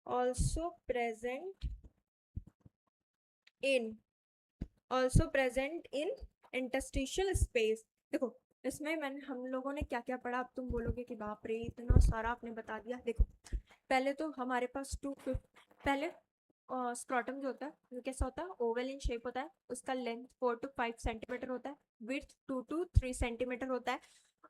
also present in, also present in interstitial space. देखो इसमें मैंने हम लोगों ने क्या क्या पढ़ा, अब तुम बोलोगे कि बाप रे इतना सारा आपने बता दिया। देखो पहले तो हमारे पास पहले स्क्रॉटम जो होता है वो कैसा होता है, ओवल इन शेप होता है, उसका लेंथ 4 to 5 सेंटीमीटर होता है, विड्थ 2 to 3 सेंटीमीटर होता है।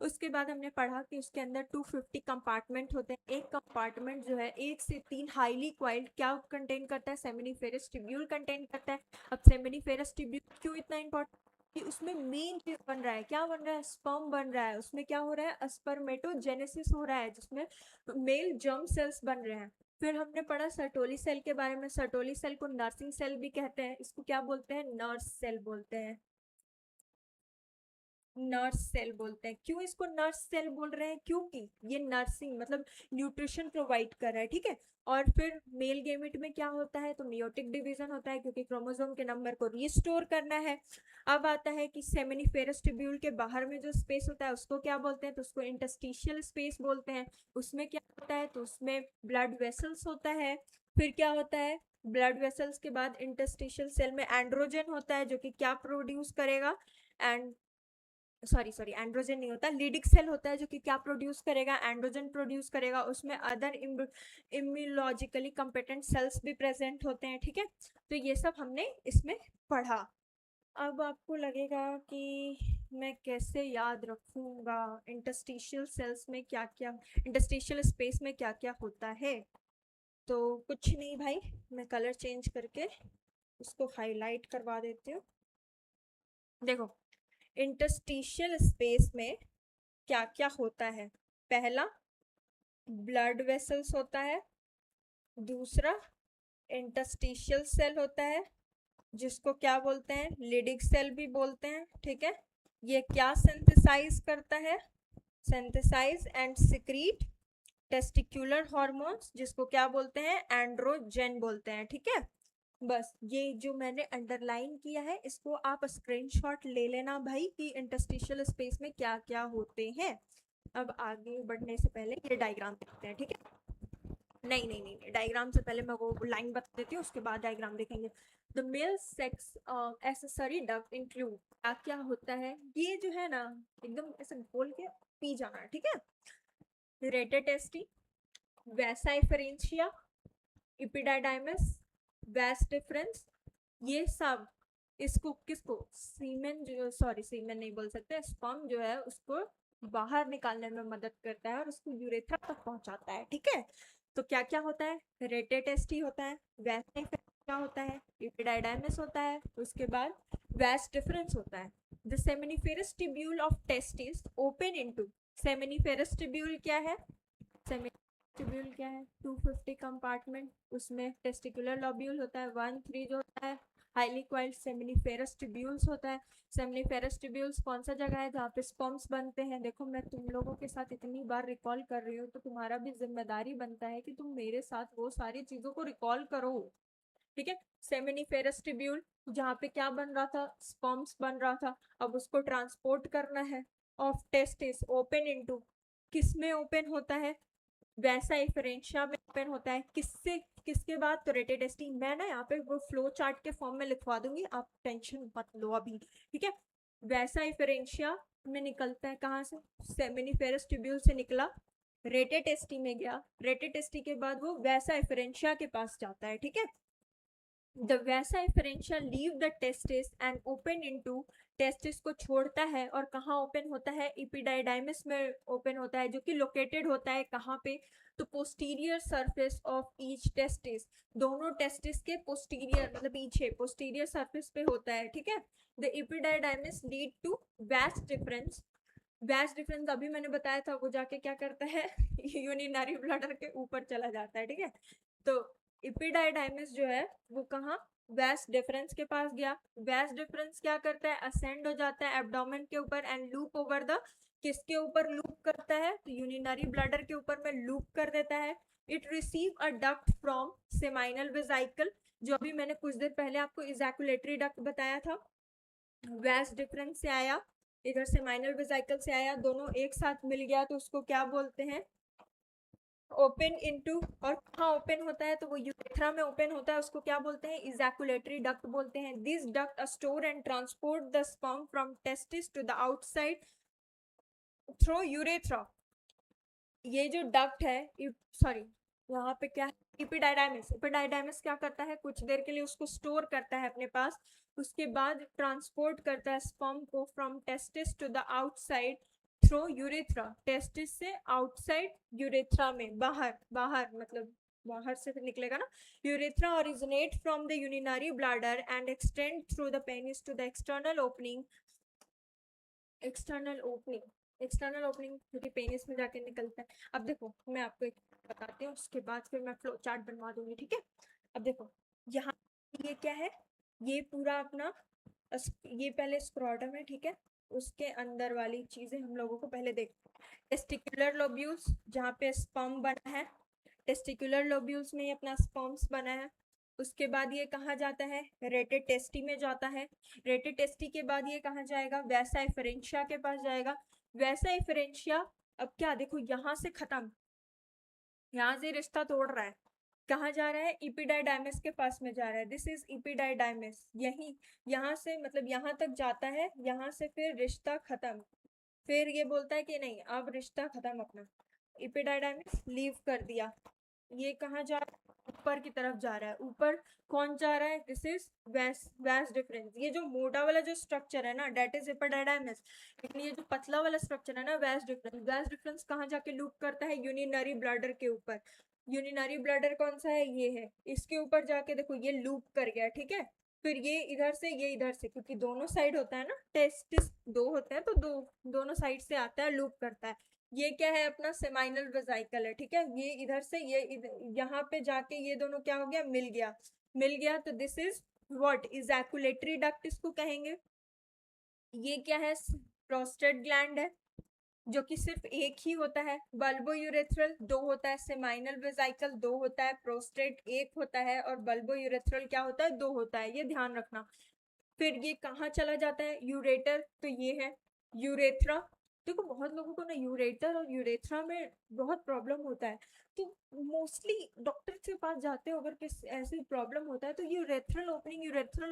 उसके बाद हमने पढ़ा कि उसके अंदर 250 कंपार्टमेंट होते हैं। एक कंपार्टमेंट जो है 1 से 3 हाईली क्वाइल्ड क्या कंटेन करता है, सेमिनिफेरस ट्यूब्यूल कंटेन करता है। अब सेमिनिफेरस ट्यूब्यूल क्यों इतना इंपॉर्टेंट, कि उसमें मेन चीज बन रहा है, क्या बन रहा है, स्पर्म बन रहा है, उसमें क्या हो रहा है, स्पर्मेटोजेनेसिस हो रहा है, जिसमें मेल जर्म सेल्स बन रहे हैं। फिर हमने पढ़ा सर्टोली सेल के बारे में। सर्टोली सेल को नर्सिंग सेल भी कहते हैं, इसको क्या बोलते हैं, नर्स सेल बोलते हैं, नर्स सेल बोलते हैं। क्यों इसको नर्स सेल बोल रहे हैं, क्योंकि ये नर्सिंग मतलब न्यूट्रिशन प्रोवाइड कर रहा है, ठीक है। और फिर मेल गेमिट में क्या होता है, तो मियोटिक डिवीजन होता है, क्योंकि क्रोमोसोम के नंबर को रिस्टोर करना है। अब आता है कि सेमिनिफेरस ट्यूब्यूल के बाहर में जो स्पेस होता है उसको क्या बोलते हैं, तो उसको इंटरस्टिशियल स्पेस बोलते हैं। उसमें क्या होता है, तो उसमें ब्लड वेसल्स होता है। फिर क्या होता है, ब्लड वेसल्स के बाद इंटरस्टिशियल सेल में एंड्रोजन होता है, जो कि क्या प्रोड्यूस करेगा, एंड सॉरी एंड्रोजन नहीं होता, लीडिक सेल होता है, जो कि क्या प्रोड्यूस करेगा, एंड्रोजन प्रोड्यूस करेगा। उसमें अदर इम्यूनोलॉजिकली कंपेटेंट सेल्स भी प्रेजेंट होते हैं, ठीक है। तो ये सब हमने इसमें पढ़ा। अब आपको लगेगा कि मैं कैसे याद रखूंगा इंटरस्टिशियल सेल्स में क्या क्या, इंटरस्टिशियल स्पेस में क्या क्या होता है। तो कुछ नहीं भाई, मैं कलर चेंज करके उसको हाईलाइट करवा देती हूँ। देखो, इंटरस्टिशियल स्पेस में क्या क्या होता है। पहला, ब्लड वेसल्स होता है। दूसरा, इंटरस्टिशियल सेल होता है, जिसको क्या बोलते हैं, लिडिक सेल भी बोलते हैं, ठीक है। ये क्या सिंथेसाइज करता है, synthesise and secrete testicular hormones, जिसको क्या बोलते हैं, एंड्रोजन बोलते हैं, ठीक है। बस ये जो मैंने अंडरलाइन किया है इसको आप स्क्रीनशॉट ले लेना भाई, कि इंटरस्टिशियल स्पेस में क्या क्या होते हैं। अब आगे बढ़ने से पहले ये डायग्राम देखते हैं, ठीक है। नहीं, डायग्राम से पहले मैं वो लाइन बता देती हूँ, उसके बाद डायग्राम देखेंगे। The male sex accessory duct include, क्या क्या होता है, ये जो है ना एकदम ऐसे बोल के पी जाना है, ठीक है। रेटेटेस्टी, वैसाइफरेंशिया, इपिडाइडाइमस, वैस डिफरेंस, ये सब इसको किसको, सीमेन जो, सॉरी सीमेन नहीं बोल सकते, स्पर्म जो है उसको बाहर निकालने में मदद करता है और उसको यूरेथ्रा तक पहुंचाता है, ठीक है। तो क्या क्या होता है, रेटेटेस्टी होता है, वैस क्या होता है, इपिडाइडाइमस होता है, उसके बाद वैस डिफरेंस होता है। The seminiferous tubule of testis open into, seminiferous tubule क्या है, ट्यूब्यूल क्या है, 250 कंपार्टमेंट, उसमें टेस्टिकुलर लॉब्यूल होता है, 1-3 जो होता है, हाईली क्वाइल्ड सेमिनिफेरस ट्यूब्यूल्स होता है। सेमिनिफेरस ट्यूब्यूल्स कौन सा जगह है जहाँ पे स्पर्म्स बनते हैं। देखो मैं तुम लोगों के साथ इतनी बार रिकॉल कर रही हूँ, तो तुम्हारा भी जिम्मेदारी बनता है कि तुम मेरे साथ वो सारी चीजों को रिकॉल करो, ठीक है। सेमिनिफेरस ट्यूब्यूल, जहाँ पे क्या बन रहा था, स्पर्म्स बन रहा था, अब उसको ट्रांसपोर्ट करना है। ऑफ टेस्टिस ओपन इनटू, किस में ओपन होता है, वैसा इफरेंशिया में ओपन होता है, किससे, किसके बाद, तो रेटेटेस्टी। मैं ना यहाँ पे वो फ्लो चार्ट के फॉर्म में लिखवा दूंगी, आप टेंशन मत लो अभी, ठीक है। वैसा इफरेंशिया में निकलता है कहाँ से, सेमिनिफेरस ट्यूब्यूल से निकला, रेटेटेस्टी में गया, रेटेटेस्टी के बाद वो वैसा इफरेंशिया के पास जाता है, ठीक है। The vasa efferentia leave the testis and open into, testis को छोड़ता है और कहाँ ओपन होता है, इपिडाइडाइमस में ओपन होता है, जो कि लोकेटेड होता है कहाँ पे, तो posterior surface of each testis, दोनों टेस्टिस के पोस्टीरियर मतलब पीछे पोस्टीरियर सरफेस पे होता है, ठीक है। द इपिडाइडाइमस लीड टू वैस डिफरेंस, वैस डिफरेंस अभी मैंने बताया था, वो जाके क्या करता है यूरिनरी ब्लडर के ऊपर चला जाता है, ठीक है। तो इपिडाइडाइमस जो है वो कहाँ, वैस डिफरेंस के पास गया। वैस डिफरेंस क्या करता है, असेंड हो जाता है एब्डोमेन के ऊपर एंड लूप ओवर द, किसके ऊपर लूप करता है, तो यूरिनरी ब्लडर के ऊपर में लूप कर देता है। It receive a duct from seminal vesicle, जो अभी मैंने कुछ देर पहले आपको इजैकुलेटरी डक्ट बताया था, वैस डिफरेंस से आया, इधर से माइनर वेसिकल से आया, दोनों एक साथ मिल गया, तो उसको क्या बोलते हैं, ओपन इनटू। और कहाँ ओपन होता है, तो वो यूरेथ्रा में ओपन होता है, उसको क्या बोलते हैं, इजैकुलेटरी डक्ट बोलते हैं। This duct store and transport the sperm from testis to the outside through urethra. ये जो डक्ट है, सॉरी यहाँ पे क्या है, इपिडाइडाइमस, इपिडाइडाइमस क्या करता है, कुछ देर के लिए उसको स्टोर करता है अपने पास, उसके बाद ट्रांसपोर्ट करता है स्पर्म को from testis to the outside through urethra, testis से आउटसाइड यूरेथ्रा में, बाहर बाहर मतलब बाहर से निकलेगा ना। Urethra originate from the urinary bladder and extend through the penis to the external opening जो कि पेनिस में जाके निकलता है। अब देखो मैं आपको एक बताती हूँ, उसके बाद फिर मैं फ्लो चार्ट बनवा दूंगी, ठीक है। अब देखो यहाँ ये क्या है, ये पूरा अपना ये पहले स्क्रोटम है, ठीक है। उसके अंदर वाली चीजें हम लोगों को पहले देख, टेस्टिकुलर लोब्यूल्स जहाँ पे स्पर्म बना है, टेस्टिकुलर लोब्यूल्स में अपना स्पर्म्स बना है। उसके बाद ये कहाँ जाता है, रेटे टेस्टी में जाता है। रेटे टेस्टी के बाद ये कहाँ जाएगा, वैसा एफरेंशिया के पास जाएगा। वैसा एफरेंशिया अब क्या देखो यहाँ से खत्म, यहाँ से रिश्ता तोड़ रहा है, कहाँ जा रहा है, इपिडाइडाइमस के पास में जा रहा है। दिस इज इपिडाइडाइमस, यही यहाँ से मतलब यहाँ तक जाता है, यहाँ से फिर रिश्ता खत्म। फिर ये बोलता है कि नहीं अब रिश्ता खत्म अपना, इपिडाइडाइमस लीव कर दिया। ये कहाँ जा रहा है, ऊपर की तरफ जा रहा है। ऊपर कौन जा रहा है, दिस इज वैस डिफरेंस। ये जो मोटा वाला जो स्ट्रक्चर है ना, डेट इज इपिडाइडाइमस, लेकिन ये जो पतला वाला स्ट्रक्चर है ना, वैस डिफरेंस कहाँ जाके लूप करता है, यूरिनरी ब्लैडर के ऊपर। यूरिनरी ब्लैडर कौन सा है, ये है, इसके ऊपर जाके देखो ये लूप कर गया, ठीक है। फिर ये इधर से, ये इधर से, क्योंकि दोनों साइड होता है ना, टेस्टिस दो होते हैं तो दोनों साइड से आता है, लूप करता है। ये क्या है, अपना सेमाइनल वेजाइकल है, ठीक है। ये इधर से ये यहाँ पे जाके ये दोनों क्या हो गया, मिल गया तो this is what, ejaculatory duct इसको कहेंगे। ये क्या है, प्रोस्टेट ग्लैंड है, जो कि सिर्फ एक ही होता है। बल्बो यूरेथ्रल दो होता है, सेमाइनल वेजाइकल दो होता है, प्रोस्टेट एक होता है, और बल्बो यूरेथ्रल क्या होता है, दो होता है, ये ध्यान रखना। फिर ये कहाँ चला जाता है, यूरेटर, तो ये है यूरेथ्रा। देखो बहुत लोगों को ना यूरेटर और यूरेथ्रा में बहुत प्रॉब्लम होता है, तो मोस्टली डॉक्टर के पास जाते हो अगर किस ऐसी प्रॉब्लम होता है तो यूरेथ्रल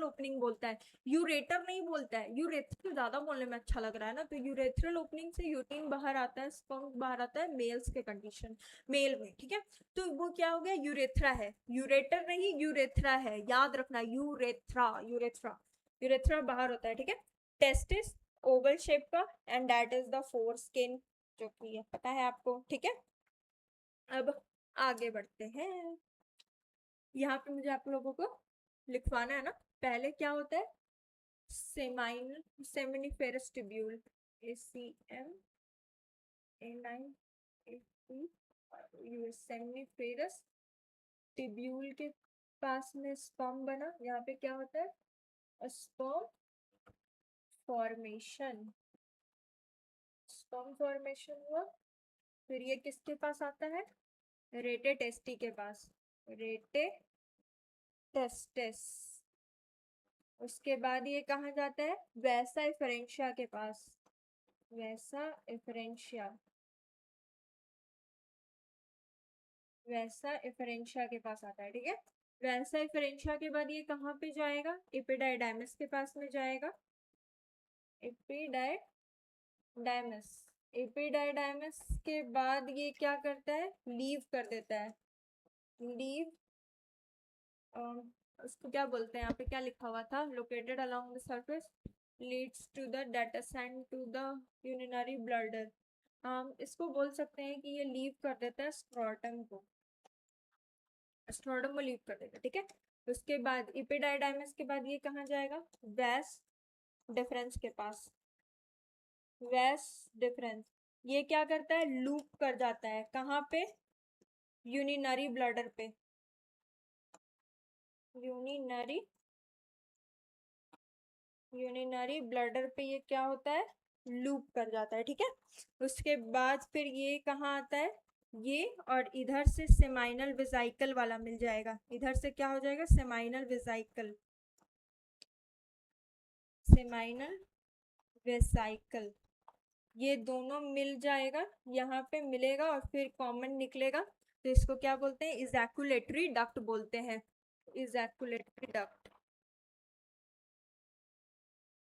ओपनिंग बोलता है, यूरेटर नहीं बोलता है। यूरेथ्रल ज्यादा बोलने में अच्छा लग रहा है ना, तो यूरेथ्रल ओपनिंग से यूटीन बाहर आता है, स्पर्म बाहर आता है मेल्स के कंडीशन, मेल में, ठीक है। तो वो क्या हो गया, यूरेथ्रा है, यूरेटर नहीं यूरेथ्रा है, याद रखना, यूरेथ्रा बाहर होता है, ठीक है। टेस्टिस ओवल शेप का, and that is the four skin, जो कि पता है आपको, ठीक है। अब आगे बढ़ते हैं, यहाँ पे मुझे आप लोगों को लिखवाना है ना, पहले क्या होता है, seminiferous tubule, ACM seminiferous tubule के पास में स्पर्म बना, यहाँ पे क्या होता है, स्पर्म फॉर्मेशन, हुआ। फिर ये किसके पास आता है, रेटे टेस्टी के पास, रेटे टेस्टिस। उसके बाद ये कहाँ जाता है, वैसा एफरेंशिया के पास, वैसा एफरेंशिया के पास आता है, ठीक है। वैसा एफरेंशिया के बाद ये कहाँ पे जाएगा, एपिडाइडाइमस के पास में जाएगा, एपिडाइडाइमस। एपिडाइडाइमस के बाद ये क्या करता है, लीव कर देता है, लीव, उसको क्या बोलते हैं, यहाँ पे क्या लिखा हुआ था, located along the surface leads to the डेटासेंड टू द यूरिनरी ब्लैडर। हम इसको बोल सकते हैं कि ये लीव कर देता है स्क्रोटम को, लीव कर देगा, ठीक है। उसके बाद इपिडाइडाइमस के बाद ये कहाँ जाएगा, वैस डिफरेंस के पास, ये क्या करता है, लूप कर जाता है, कहाँ पे, यूरिनरी ब्लैडर पे, यूरिनरी ब्लैडर पे ये क्या होता है, लूप कर जाता है, ठीक है। उसके बाद फिर ये कहाँ आता है, ये, और इधर से सेमाइनल वेजाइकल वाला मिल जाएगा, इधर से क्या हो जाएगा, सेमाइनल वेसाइकल, ये दोनों मिल जाएगा, यहाँ पे मिलेगा और फिर कॉमन निकलेगा, तो इसको क्या बोलते हैं, इजैकुलेटरी डक्ट बोलते हैं,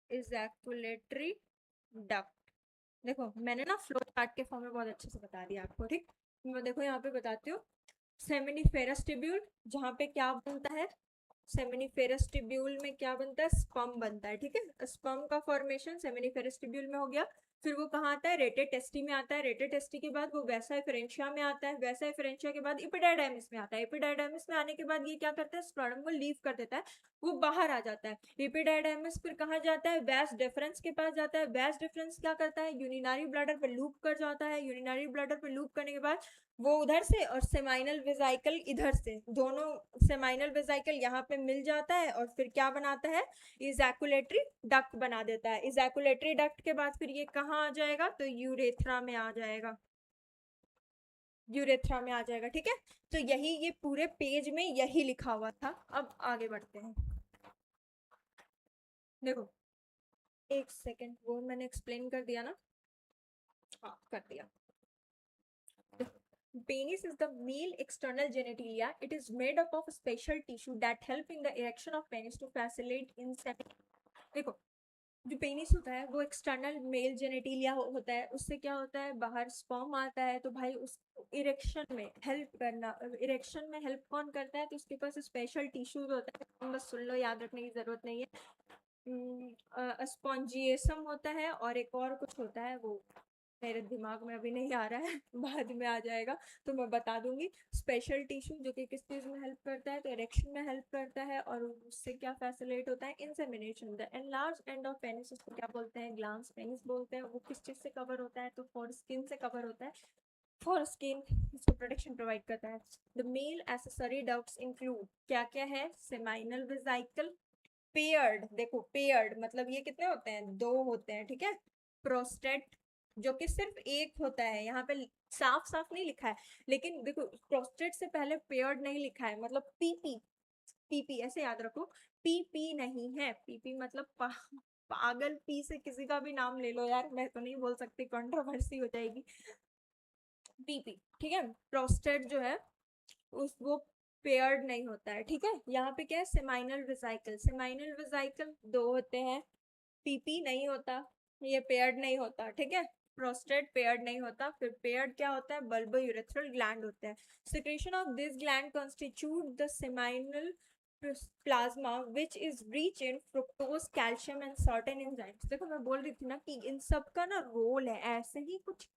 इजैकुलेटरी डक्ट। देखो मैंने ना फ्लो चार्ट के फॉर्म में बहुत अच्छे से बता दिया आपको, ठीक। मैं देखो यहाँ पे बताती हूँ, सेमिनिफेरस ट्यूब्यूल जहाँ पे क्या बनता है, सेमिनिफेरस ट्यूब्यूल में क्या बनता है, स्पर्म बनता है, ठीक है। स्पर्म का फॉर्मेशन सेमिनिफेरस ट्यूब्यूल में हो गया। फिर वो कहाँ आता है, रेटे टेस्टी में आता है। रेटे टेस्टी के बाद वो वैसा एफरेंशिया में आता है। वैसा एफरेंशिया के बाद इपिडाइडाइमिस में आता है। इपिडाइडाइमिस में आने के बाद ये क्या करता है, स्पर्म को लीव कर देता है, वो बाहर आ जाता है। इपिडाइडाइमिस फिर कहाँ जाता है, वैस डिफरेंस के पास जाता है। वैस डिफरेंस क्या करता है, यूरिनरी ब्लैडर पे लूप कर जाता है। यूरिनरी ब्लैडर पे लूप करने के बाद वो उधर से और सेमाइनल वेजाइकल इधर से, दोनों सेमाइनल वेजाइकल यहाँ पे मिल जाता है और फिर क्या बनाता है, इजैकुलेटरी डक्ट बना देता है। इजैकुलेटरी डक्ट के बाद फिर ये कहाँ आ जाएगा, तो यूरेथ्रा में आ जाएगा। यूरेथ्रा में आ जाएगा, ठीक है। तो यही ये पूरे पेज में यही लिखा हुआ था। अब आगे बढ़ते हैं। देखो एक सेकेंड, वो मैंने एक्सप्लेन कर दिया ना, हाँ कर दिया। Penis is the male external genitalia. It is made up of special tissue that help in the erection of penis to facilitate insemination. देखो जो पेनिस होता है वो एक्सटर्नल मेल जेनेटिलिया होता है, उससे क्या होता है, बाहर स्पर्म आता है, तो भाई उस इरेक्शन में हेल्प करना, इरेक्शन में हेल्प कौन करता है, तो उसके पास स्पेशल टिश्यूज होता है, बस सुन लो, याद रखने की जरूरत नहीं है। स्पॉन्जिएसम होता है और एक और कुछ होता है, वो मेरे दिमाग में अभी नहीं आ रहा है बाद में आ जाएगा तो मैं बता दूंगी। स्पेशल टिश्यू जो कि किस चीज में हेल्प करता है, तो इरेक्शन में हेल्प करता है और उससे क्या फैसिलिटेट होता है, insemination. The enlarge end of penis, उसको क्या बोलते हैं, ग्लांस पेनिस बोलते हैं। वो किस चीज से कवर होता है, तो फॉर स्किन से कवर होता है। फॉर स्किन इसको प्रोटेक्शन प्रोवाइड करता है। The male accessory ducts include, क्या क्या है, सेमाइनल वेजाइकल, पेयर्ड, देखो पेयर्ड मतलब ये कितने होते हैं, दो होते हैं, ठीक है। प्रोस्टेट जो कि सिर्फ एक होता है, यहाँ पे साफ साफ नहीं लिखा है, लेकिन देखो प्रोस्टेट से पहले पेयर्ड नहीं लिखा है, मतलब पीपी, पीपी ऐसे याद रखो। पीपी नहीं है, पीपी मतलब पागल, पी से किसी का भी नाम ले लो यार, मैं तो नहीं बोल सकती, कंट्रोवर्सी हो जाएगी। पीपी, ठीक है। प्रोस्टेट जो है उस वो पेयर्ड नहीं होता है, ठीक है। यहाँ पे क्या है, सेमाइनल वेजाइकल, सेमाइनल वेजाइकल दो होते हैं, पीपी नहीं होता, ये पेयर्ड नहीं होता, ठीक है। प्रोस्टेट पेयर्ड नहीं होता। फिर पेयर्ड क्या होता है, बल्बो यूरेथ्रल ग्लैंड होता है। Secretion of this gland constitute the seminal plasma which is rich in fructose, calcium and certain enzymes. देखो मैं बोल रही थी ना कि इन सब का ना रोल है, ऐसे ही कुछ,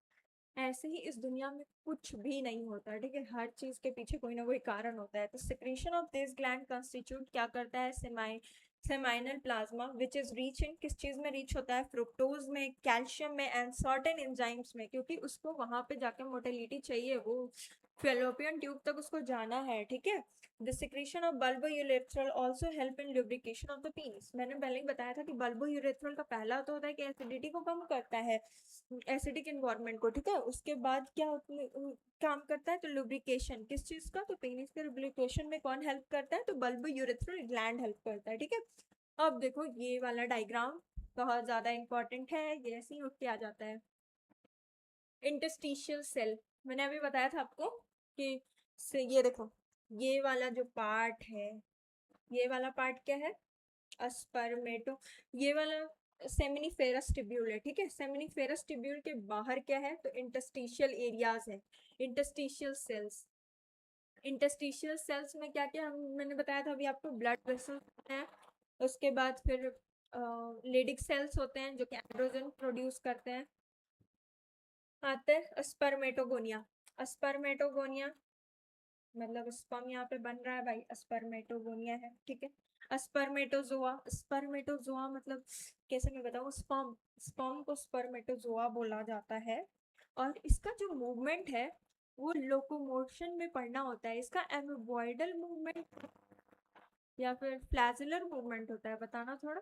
ऐसे ही इस दुनिया में कुछ भी नहीं होता, ठीक है। हर चीज के पीछे कोई ना कोई कारण होता है। तो secretion of this gland constitute क्या करता है, seminal plasma which is rich in, किस चीज में रिच होता है, फ्रुक्टोज में, कैल्शियम में एंड सर्टेन एंजाइम्स में, क्योंकि उसको वहां पे जाके मोटिलिटी चाहिए, वो फेलोपियन ट्यूब तक उसको जाना है, ठीक है। The secretion of bulbourethral also help in lubrication of the penis. मैंने पहले ही बताया था कि बल्बोयूरेथ्रल का पहला तो होता है कि एसिडिटी को कम करता है, एसिडिक इन्वायरमेंट को, ठीक है। उसके बाद क्या काम करता है, तो लुब्रिकेशन किस चीज का, तो पेनिस के लुब्रिकेशन में कौन हेल्प करता है, तो बल्बोयूरेथ्रल ग्लैंड हेल्प करता है, ठीक है। अब देखो ये वाला डायग्राम बहुत ज्यादा इंपॉर्टेंट है, ये ऐसे ही उठ के आ जाता है। इंटरस्टिशियल सेल, मैंने अभी बताया था आपको कि ये देखो, ये वाला जो पार्ट है, ये वाला पार्ट क्या है, अस्पर्मेटो, ये वाला सेमिनिफेरस टिब्यूल है, ठीक है। सेमिनिफेरस टिब्यूल के बाहर क्या है, तो इंटरस्टिशियल एरियाज है, इंटरस्टिशियल सेल्स। इंटरस्टिशियल सेल्स में क्या क्या मैंने बताया था अभी आपको, ब्लड वेसल्स हैं, उसके बाद फिर लेडिक सेल्स होते हैं जो कि एंड्रोजन प्रोड्यूस करते हैं। आते हैं स्पर्मेटोगोनिया, स्पर्मेटोगोनिया मतलब स्पर्म यहाँ पे बन रहा है भाई, स्पर्मेटोगोनिया है, ठीक है। स्पर्मेटोजोआ, स्पर्मेटोजोआ मतलब कैसे मैं बताऊँ, स्पर्म, स्पर्म को स्पर्मेटोजोआ बोला जाता है। और इसका जो मूवमेंट है वो लोकोमोशन में पढ़ना होता है, इसका एमोबॉइडल मूवमेंट या फिर फ्लैजिलर मूवमेंट होता है, बताना थोड़ा।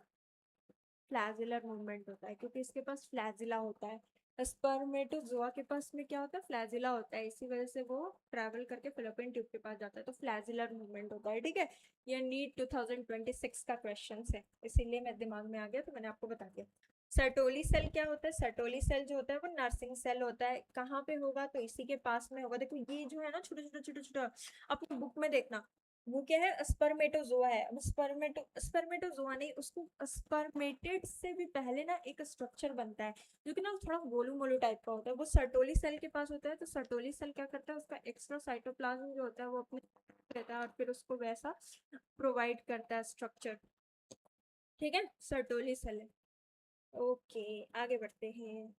फ्लैजिलर मूवमेंट होता है क्योंकि इसके पास फ्लैजिला होता है। स्पर्मेटोजोआ के पास में क्या होता है, फ्लैजिला होता है, इसी वजह से वो ट्रैवल करके फिलिपिन ट्यूब के पास जाता है, तो फ्लैजिलर मूवमेंट होता है, ठीक है। ये नीट 2026 का क्वेश्चन है, इसीलिए मेरे दिमाग में आ गया तो मैंने आपको बता दिया। सर्टोली सेल क्या होता है, सर्टोली सेल जो होता है वो नर्सिंग सेल होता है, कहाँ पे होगा, तो इसी के पास में होगा। देखो ये जो है ना छोटा छोटा छोटा छोटा, अपनी बुक में देखना, वो क्या है, स्पर्मेटोजोआ है। अब स्पर्मेटोजोआ नहीं, उसको स्पर्मेटेड से भी पहले ना एक स्ट्रक्चर बनता है जो कि ना थोड़ा गोलू मोलू टाइप का होता है, वो सर्टोली सेल के पास होता है। तो सर्टोली सेल क्या करता है, उसका एक्स्ट्रा साइटोप्लाज्म जो होता है वो अपने रहता है और फिर उसको वैसा प्रोवाइड करता है स्ट्रक्चर। ठीक है, सर्टोली सेल। ओके, आगे बढ़ते हैं।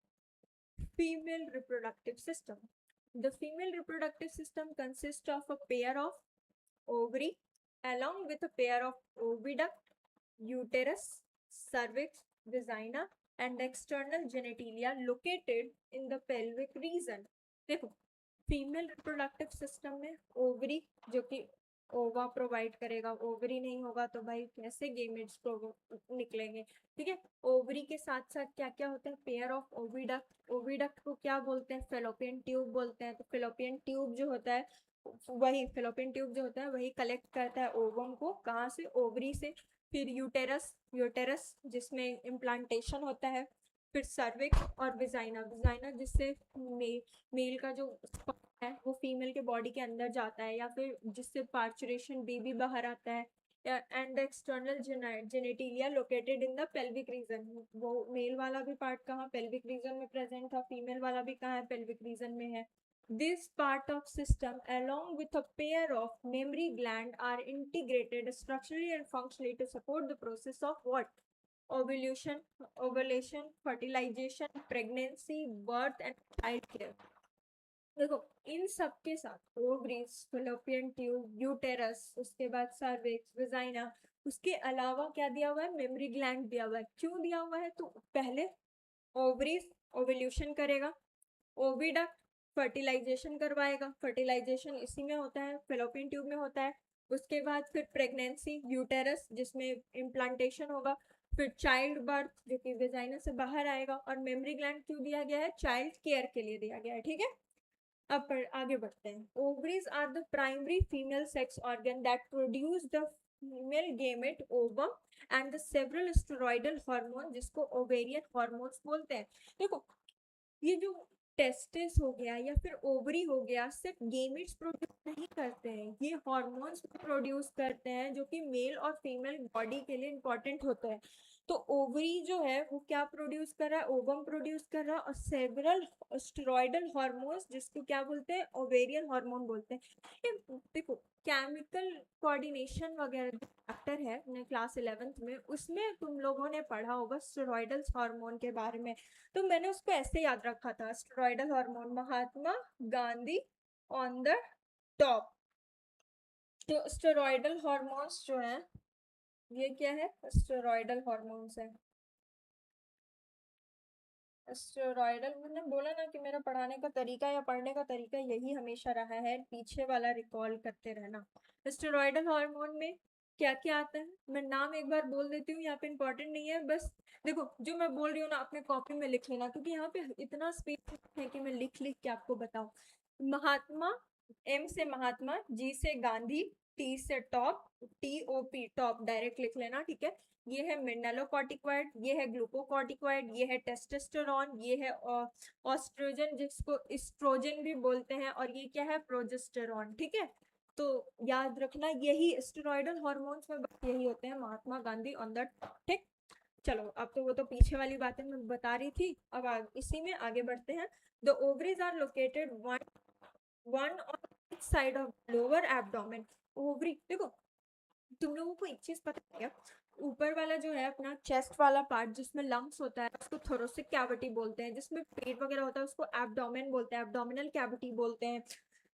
Female reproductive system. The female reproductive system consist of a pair of ovary along with a pair of oviduct, uterus, cervix, vagina and external genitalia located in the pelvic region। देखो, female reproductive system में ovary जो कि ओवा provide करेगा, ovary नहीं होगा तो भाई कैसे गेमेट्स निकलेंगे। ठीक है, ओवरी के साथ साथ क्या क्या होता है, पेयर ऑफ ओविडक्ट। ओविडक्ट को क्या बोलते हैं, फेलोपियन ट्यूब बोलते हैं। तो फेलोपियन ट्यूब जो होता है, वही फेलोपियन ट्यूब जो होता है वही कलेक्ट करता है ओवम को, कहाँ से, ओवरी से। फिर यूटेरस, यूटेरस जिसमें इम्प्लांटेशन होता है। फिर सर्विक्स और विजाइना, विजाइना जिससे मेल का जो है वो फीमेल के बॉडी के अंदर जाता है, या फिर जिससे पार्चुरेशन बेबी बाहर आता है। And external genitalia located in the pelvic region. वो मेल वाला भी पार्ट कहाँ, पेल्विक रीजन में प्रेजेंट था, फीमेल वाला भी कहाँ है, पेल्विक रीजन में है। This part of system along with a pair of mammary gland are integrated structurally and functionally to support the process of what? Ovulation, ovulation, fertilization, pregnancy, birth and childcare। देखो, इन सब के साथ ovaries, fallopian tube, uterus, उसके बाद cervix, vagina, उसके अलावा क्या दिया हुआ है, मेमरी ग्लैंड दिया हुआ है। क्यों दिया हुआ है, तो पहले ओवरीज ओवल्यूशन करेगा, ओविडक्ट फर्टिलाइजेशन करवाएगा, फर्टिलाइजेशन इसी में होता है, फेलोपियन ट्यूब में होता है। उसके बाद फिर प्रेगनेंसी, यूटेरस जिसमें इम्प्लांटेशन होगा। फिर चाइल्ड बर्थ जो कि वेजाइना से बाहर आएगा। और मेमरी ग्लैंड क्यों दिया गया है, चाइल्ड केयर के लिए दिया गया है। ठीक है, अब आगे बढ़ते हैं। Ovaries are the primary female sex organ that produce the female gamete ovum and the several steroidal hormone जिसको ओवेरियन हार्मोन्स बोलते हैं। देखो, ये जो टेस्टिस हो गया या फिर ओवरी हो गया, सिर्फ गेमेट्स प्रोड्यूस नहीं करते हैं, ये हॉर्मोन्स प्रोड्यूस करते हैं जो कि मेल और फीमेल बॉडी के लिए इंपॉर्टेंट होते हैं। तो ओवरी जो है वो क्या प्रोड्यूस कर रहा है, ओवम प्रोड्यूस कर रहा है, और सेवरल स्टेरॉइडल हार्मोन्स जिसको क्या बोलते हैं, ओवेरियन हार्मोन बोलते हैं। ये देखो, केमिकल कोऑर्डिनेशन वगैरह चैप्टर है अपने क्लास 11th में, उसमें तुम लोगों ने पढ़ा होगा स्टेरॉइडल हार्मोन के बारे में। तो मैंने उसको ऐसे याद रखा था, steroidal hormone, Mahatma Gandhi on the top. तो स्टेरॉइडल हार्मोन्स जो है, ये क्या है, स्टेरॉइडल हार्मोन्स है। स्टेरॉइडल, मैंने बोला ना कि मेरा पढ़ाने का तरीका या पढ़ने का तरीका यही हमेशा रहा है, पीछे वाला रिकॉल करते रहना। स्टेरॉइडल हार्मोन में क्या क्या आता है, मैं नाम एक बार बोल देती हूँ, यहाँ पे इंपॉर्टेंट नहीं है, बस देखो जो मैं बोल रही हूँ ना अपने कॉपी में लिख लेना, क्योंकि यहाँ पे इतना स्पेस है कि मैं लिख लिख के आपको बताऊँ। महात्मा, एम से महात्मा, जी से गांधी, टी से टॉप, TOP टॉप डायरेक्ट लिख लेना। ठीक है, ये है मिनरलोकॉर्टिकॉइड, ये है ग्लूकोकॉर्टिकॉइड, ये है टेस्टोस्टेरोन, ये है ऑस्ट्रोजन जिसको एस्ट्रोजन भी बोलते हैं, और ये क्या है, प्रोजेस्टेरॉन। ठीक है, तो याद रखना यही स्टेरॉइडल हार्मोन्स में बस यही होते हैं, Mahatma Gandhi on the top. ठीक, चलो अब तो वो तो पीछे वाली बातें मैं बता रही थी, अब इसी में आगे बढ़ते हैं। The ovaries are located one on each side of lower abdomen. Ovary, देखो तुम लोगों को एक चीज पता है क्या, ऊपर वाला जो है अपना चेस्ट वाला पार्ट जिसमें लंग्स होता है उसको थोरोसिक कैविटी बोलते हैं, जिसमें पेट वगैरह होता है उसको एब्डोमेन बोलते हैं, एब्डोमिनल कैविटी बोलते हैं।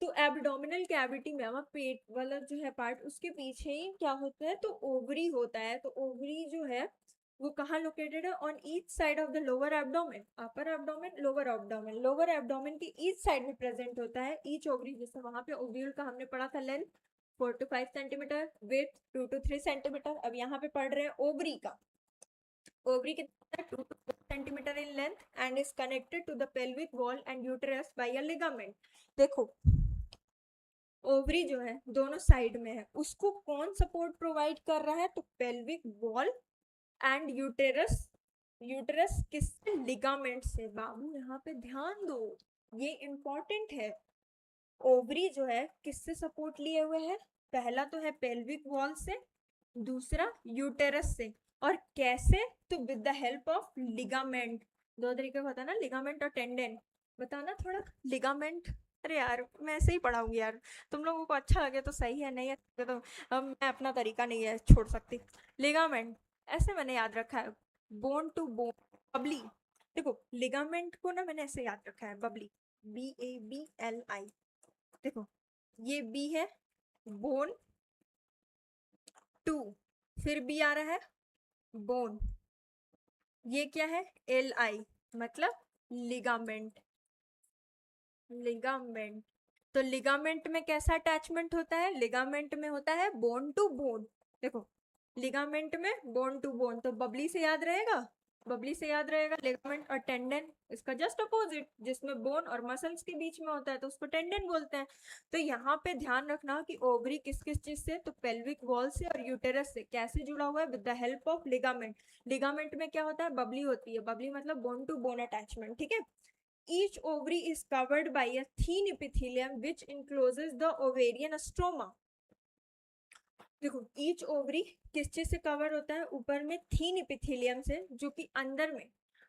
तो एब्डोमिनल कैविटी में हमारा पेट वाला जो है पार्ट, उसके पीछे ही क्या होता है, तो ओवरी होता है। तो ओवरी जो है वो कहाँ लोकेटेड है, on each side of the lower abdomen, upper abdomen, lower abdomen, lower abdomen की ईच साइड में प्रेजेंट होता है ईच ओवरी। जैसे वहां पे ओव्यूल का हमने पढ़ा था length 4 to 5 centimetre, with 2 to 3 centimetre. अब यहाँ पे पढ़ रहे हैं ओवरी का। ओवरी कितना है, 2 to 4 centimetre in length and is connected to the pelvic wall and uterus by a ligament. देखो, ओवरी जो है दोनों साइड में है, उसको कौन सपोर्ट प्रोवाइड कर रहा है, तो pelvic wall and uterus. Uterus किससे, लिगामेंट से। बाबू यहाँ पे ध्यान दो, ये इंपॉर्टेंट है। ओवरी जो है किससे सपोर्ट लिए हुए है, पहला तो है पेल्विक वॉल से, दूसरा यूटेरस से। और कैसे, तो with the help of ligament. दो तरीके का होता है ना, लिगामेंट और टेंडन, बताना थोड़ा। लिगामेंट अरे यार मैं ऐसे ही पढ़ाऊंगी यार, तुम लोगों को अच्छा लगे तो सही है, नहीं है तो अब मैं अपना तरीका नहीं है छोड़ सकती। लिगामेंट, ऐसे मैंने याद रखा है, बोन टू बोन, बबली। देखो लिगामेंट को ना मैंने ऐसे याद रखा है, बबली, BABLI। देखो ये बी है, बोन, टू, फिर बी आ रहा है, बोन, ये क्या है, LI, मतलब लिगामेंट। लिगामेंट, तो लिगामेंट में कैसा अटैचमेंट होता है, लिगामेंट में होता है बोन टू बोन। देखो लिगामेंट में बोन टू बोन, तो बबली से याद रहेगा, बबली से याद रहेगा लिगामेंट। और टेंडन इसका जस्ट अपोजिट, जिसमें बोन और मसल्स के बीच में होता है तो उसको टेंडन बोलते हैं। तो यहाँ पे ध्यान रखना कि ओवरी किस किस चीज से, तो पेल्विक वॉल से और यूटेरस से कैसे जुड़ा हुआ है, with the help of ligament. Ligament में क्या होता है, बबली होती है, बबली मतलब बोन टू बोन अटैचमेंट, ठीक है। Each ovary is covered by a thin epithelium which encloses the ovarian stroma. देखो ईच ओवरी किस चीज से कवर होता है, ऊपर में थीन इपिथेलियम से, जो कि अंदर में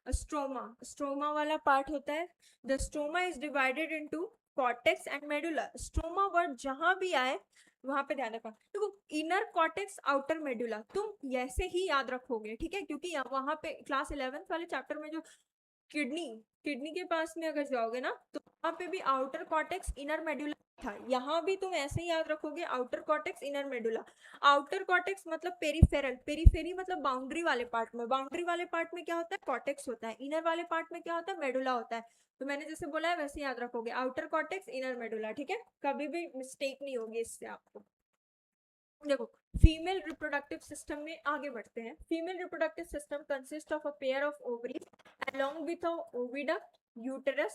स्ट्रोमा, स्ट्रोमा वाला पार्ट होता है। The stroma is divided into cortex and medulla. Stroma word जहां भी आए वहां पे ध्यान रखना। देखो इनर कॉर्टेक्स आउटर मेडुला तुम ऐसे ही याद रखोगे, ठीक है, क्योंकि वहां पे क्लास 11th वाले चैप्टर में जो किडनी, किडनी के पास में अगर जाओगे ना तो वहां पे भी आउटर कॉर्टेक्स इनर मेडुला था, यहाँ भी तुम ऐसे ही याद रखोगे, outer cortex inner medulla. Outer cortex मतलब पेरिफेरल, पेरिफेरी मतलब बाउंड्री वाले पार्ट में, बाउंड्री वाले पार्ट में क्या होता है, कॉर्टेक्स होता है, इनर वाले पार्ट में क्या होता है, मेडुला होता है। तो मैंने जैसे बोला है वैसे याद रखोगे, आउटर कॉर्टेक्स इनर मेडुला, ठीक है, कभी भी मिस्टेक नहीं होगी इससे आपको। देखो फीमेल रिप्रोडक्टिव सिस्टम में आगे बढ़ते हैं। Female reproductive system consist of a pair of ovaries along with a oviduct, uterus,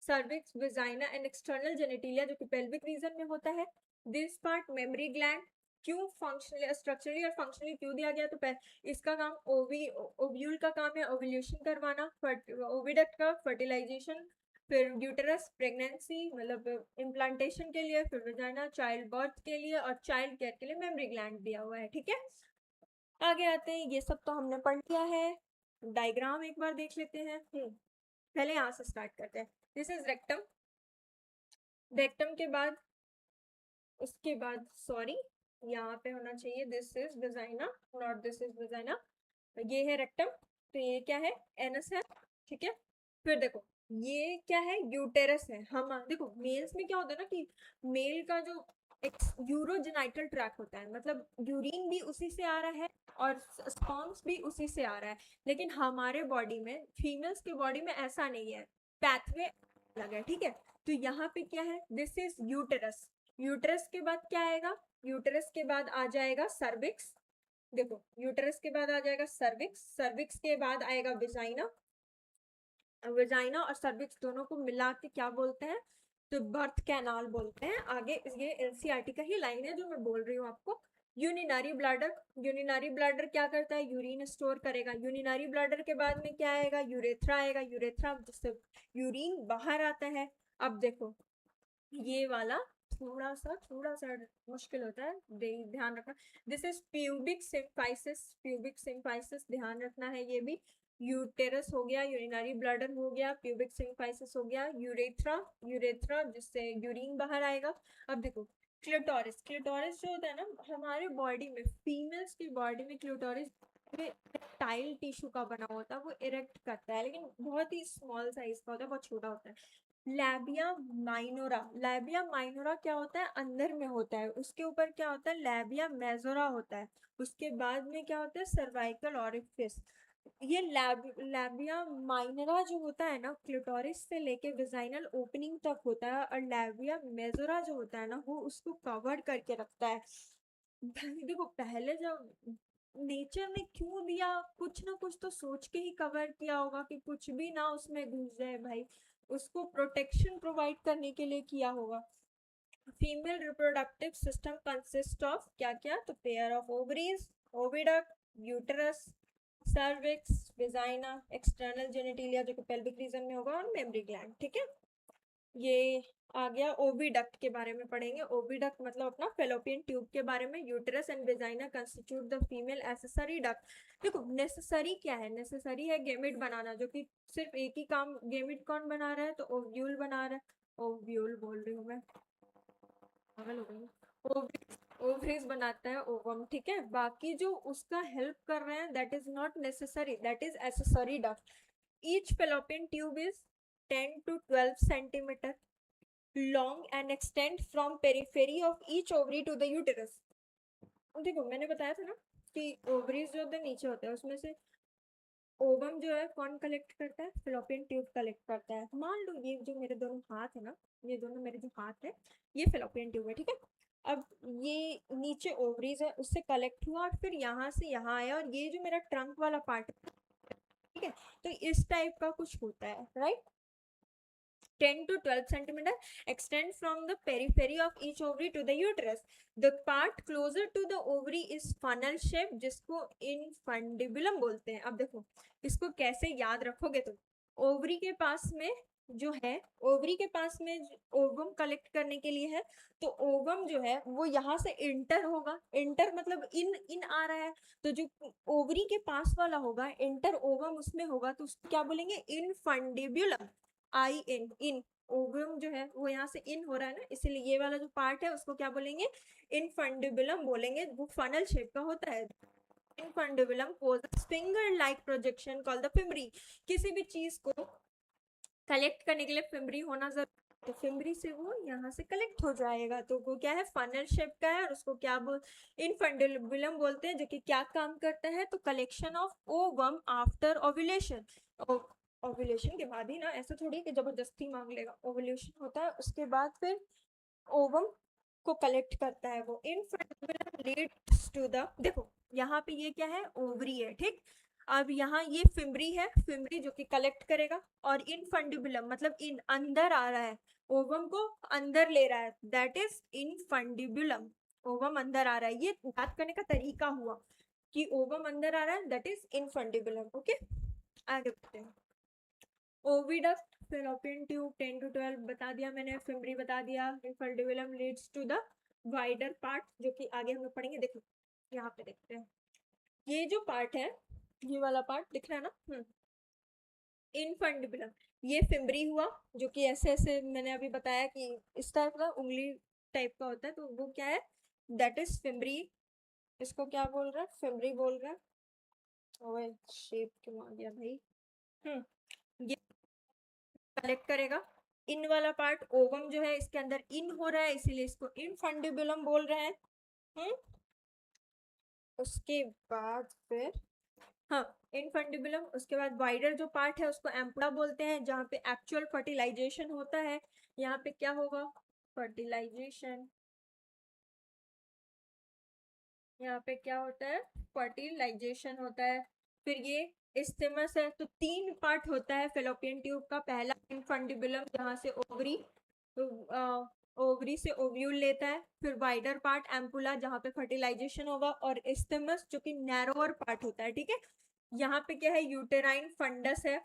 cervix, vagina and external genitalia, जो कि pelvic region में होता है। This part mammary gland, क्यों फंक्शनली स्ट्रक्चरली और फंक्शनली क्यों दिया गया, तो इसका काम ओव्यूल का काम है ओव्यूलेशन करवाना, ओविडक्ट का फर्टिलाइजेशन, फिर यूटेरस प्रेगनेंसी मतलब इम्प्लांटेशन के लिए, फिर वजाइना चाइल्ड बर्थ के लिए, और चाइल्ड केयर के लिए मेमरी ग्लैंड दिया हुआ है, ठीक है। आगे आते हैं, ये सब तो हमने पढ़ लिया है। डायग्राम एक बार देख लेते हैं। पहले यहाँ से स्टार्ट करते हैं। दिस इज रेक्टम, रेक्टम के बाद, उसके बाद सॉरी यहाँ पे होना चाहिए this is vagina, not this is vagina. ये है रेक्टम, तो ये क्या है, एनस है, ठीक है। फिर देखो ये क्या है, यूटेरस है। हम देखो मेल्स में क्या होता है ना कि मेल का जो यूरोजेनाइटल ट्रैक होता है, मतलब यूरिन भी उसी से आ रहा है और स्पर्म्स भी उसी से आ रहा है, लेकिन हमारे बॉडी में, फीमेल्स के बॉडी में ऐसा नहीं है, पैथवे अलग है, ठीक है। तो यहाँ पे क्या है, दिस इज यूटेरस, यूटेरस के बाद क्या आएगा, यूटेरस के बाद आ जाएगा सर्विक्स। देखो यूटेरस के बाद आ जाएगा सर्विक्स, सर्विक्स के बाद आएगा विजाइना, विजाइना और सर्विक्स दोनों को मिला के क्या बोलते हैं, तो बर्थ कैनाल बोलते हैं। आगे ये एनसीईआरटी का ही लाइन है जो मैं बोल रही हूँ आपको। यूनिनरी ब्लैडर, यूनिनरी ब्लैडर क्या करता है, यूरिन स्टोर करेगा। यूनिनरी ब्लैडर के बाद में क्या आएगा, यूरेथ्रा आएगा, यूरेथ्रा जिससे यूरिन बाहर आता है। अब देखो ये वाला थोड़ा सा मुश्किल होता है, ध्यान रखना। This is pubic symphysis, pubic symphysis ध्यान रखना है। ये भी यूटेरस हो गया, यूरिनरी ब्लैडर हो गया, प्यूबिक सिम्फाइसिस हो गया, यूरेथ्रा, यूरेथ्रा जिससे यूरिन बाहर आएगा। अब देखो क्लिटोरिस, क्लिटोरिस जो होता है ना हमारे बॉडी में, फीमेल्स की बॉडी में क्लिटोरिस टाइल टिश्यू का बना होता है, वो इरेक्ट करता है, लेकिन बहुत ही स्मॉल साइज का होता है, बहुत छोटा होता है। लैबिया माइनोरा, लैबिया माइनोरा क्या होता है, अंदर में होता है, उसके ऊपर क्या होता है, लैबिया मेजोरा होता है, उसके बाद में क्या होता है, सर्वाइकल ऑरिफिस। ये लैबिया माइनोरा जो होता है ना, क्लिटोरिस से लेके विजाइनल ओपनिंग तक होता है, और लैबिया मेजोरा जो होता है ना वो उसको कवर करके रखता है। देखो पहले जब नेचर ने क्यों दिया, कुछ ना कुछ तो सोच के ही कवर किया होगा कि कुछ भी ना उसमें घुस जाए भाई, उसको प्रोटेक्शन प्रोवाइड करने के लिए किया होगा। Female reproductive system consist of क्या क्या, तो pair of ovaries, oviduct, uterus, cervix, vagina, external genitalia जो कि पेल्विक रीजन में होगा, और मेमरी ग्लैंड, ठीक है। ये आ गया, ओविडक्ट के बारे में पढ़ेंगे। ओविडक्ट मतलब अपना फेलोपियन ट्यूब के बारे में। Uterus and vagina constitute the female accessory duct. देखो नेसेसरी क्या है, नेसेसरी है गेमिट बनाना, जो कि सिर्फ एक ही काम, गेमिट कौन बना रहा है, तो ओव्यूल बना रहा है। ओव्यूल बोल रही हूँ मैं, पागल हो गई। ओवरीज बनाता है ओवम, ठीक है। बाकी जो उसका हेल्प कर रहे हैं that is not necessary, that is accessory duct. Each fallopian tube is 10 to 12 centimeter long and extend from periphery of each ovary to the uterus। देखो मैंने बताया था ना कि ओवरीज जो होते हैं नीचे होते हैं, उसमें से ओवम जो है कौन कलेक्ट करता है, फेलोपियन ट्यूब कलेक्ट करता है। मान लो ये जो मेरे दोनों हाथ है ना, ये दोनों मेरे जो हाथ है ये फेलोपियन ट्यूब है, ठीक है। अब ये नीचे ओवरीज है उससे कलेक्ट हुआ और फिर यहाँ से यहाँ आया, और ये जो मेरा ट्रंक वाला पार्ट है, ठीक है, तो इस टाइप का कुछ होता है, right. 10 to 12 centimeter extend from the periphery of each ovary to the uterus. The part closer to the ovary is funnel shape, जिसको infundibulum बोलते हैं। अब देखो इसको कैसे याद रखोगे तुम। ओवरी के पास में जो है, ओवरी के पास में ओवम कलेक्ट करने के लिए है, तो ओवम जो है वो यहाँ से इंटर होगा। इंटर मतलब इन इन आ रहा है, तो जो ओवरी के पास वाला होगा इंटर ओवम उसमें होगा, तो उसको क्या बोलेंगे, इनफंडिब्युलम। I N, in. ओवम जो है वो यहाँ से इन हो रहा है ना, इसलिए ये वाला जो पार्ट है उसको क्या बोलेंगे, इनफंडिबुलम बोलेंगे। वो फनल शेप का होता है। Infundibulum possesses finger like projection called the fimbriae. किसी भी चीज को कलेक्ट करने के लिए फिम्बरी होना जरूरी, तो फिम्बरी से वो यहाँ से कलेक्ट हो जाएगा, तो वो क्या है, फनल शेप का है, और उसको क्या बोल, इनफंडिबुलम बोलते हैं। जो कि क्या काम करता है, तो collection of ovum after ovulation. Ovulation के बाद ही ना, ऐसा थोड़ी कि जबरदस्ती मांग लेगा। ओव्यूलेशन होता है उसके बाद फिर ओवम को कलेक्ट करता है वो। इनफंडिबुलम लीड्स टू द, देखो यहाँ पे ये क्या है, ओवरी है, ठीक। अब यहाँ ये फिम्बरी है, फिम्बरी जो कि कलेक्ट करेगा, और इनफंडिबुलम मतलब इन अंदर आ रहा है, ओवम को अंदर ले रहा है, दैट इज इनफंडिबुलम। ओवम अंदर आ रहा है, ये याद करने का तरीका हुआ कि ओवम अंदर आ रहा है, दैट इज इनफंडिबुलम। ओके, आगे बढ़ते हैं। ओविडक्ट, फेलोपियन ट्यूब 10 to 12 बता दिया मैंने, फिम्बरी बता दिया। Infundibulum leads to the wider part, जो कि आगे हम लोग पढ़ेंगे। देखो यहाँ पे देखते हैं, ये जो पार्ट है, ये वाला पार्ट दिख रहा है ना, इनफंडिबुलम, ये फिम्बरी हुआ, जो कि ऐसे ऐसे मैंने अभी बताया कि इस टाइप का उंगली टाइप का होता है, तो वो क्या है, दैट इज फिम्बरी। इसको क्या बोल रहा है, फिम्बरी बोल रहा है। ओए शेप क्यों आ गया भाई। ये कलेक्ट करेगा। इन वाला पार्ट ओवम जो है इसके अंदर इन हो रहा है, इसीलिए इसको इनफंडिबुलम बोल रहे हैं। उसके बाद फिर, हाँ, इनफंडिबुलम, उसके बाद वाइडर जो पार्ट है उसको एम्पुला बोलते हैं, जहाँ पे एक्चुअल फर्टिलाइजेशन होता है। यहाँ पे क्या होगा, फर्टिलाइजेशन, यहाँ पे क्या होता है, फर्टिलाइजेशन होता है। फिर ये इस्थिमस है, तो 3 पार्ट होता है फेलोपियन ट्यूब का। पहला इनफंडिबुलम, जहाँ से ओवरी, तो ओवरी से ओव्यूल लेता है। फिर वाइडर पार्ट एम्पुला, जहाँ पे फर्टिलाइजेशन होगा, और इस्थिमस जो कि नैरोअर पार्ट होता है, ठीक है। यहाँ पे क्या है, यूटेराइन फंडस है।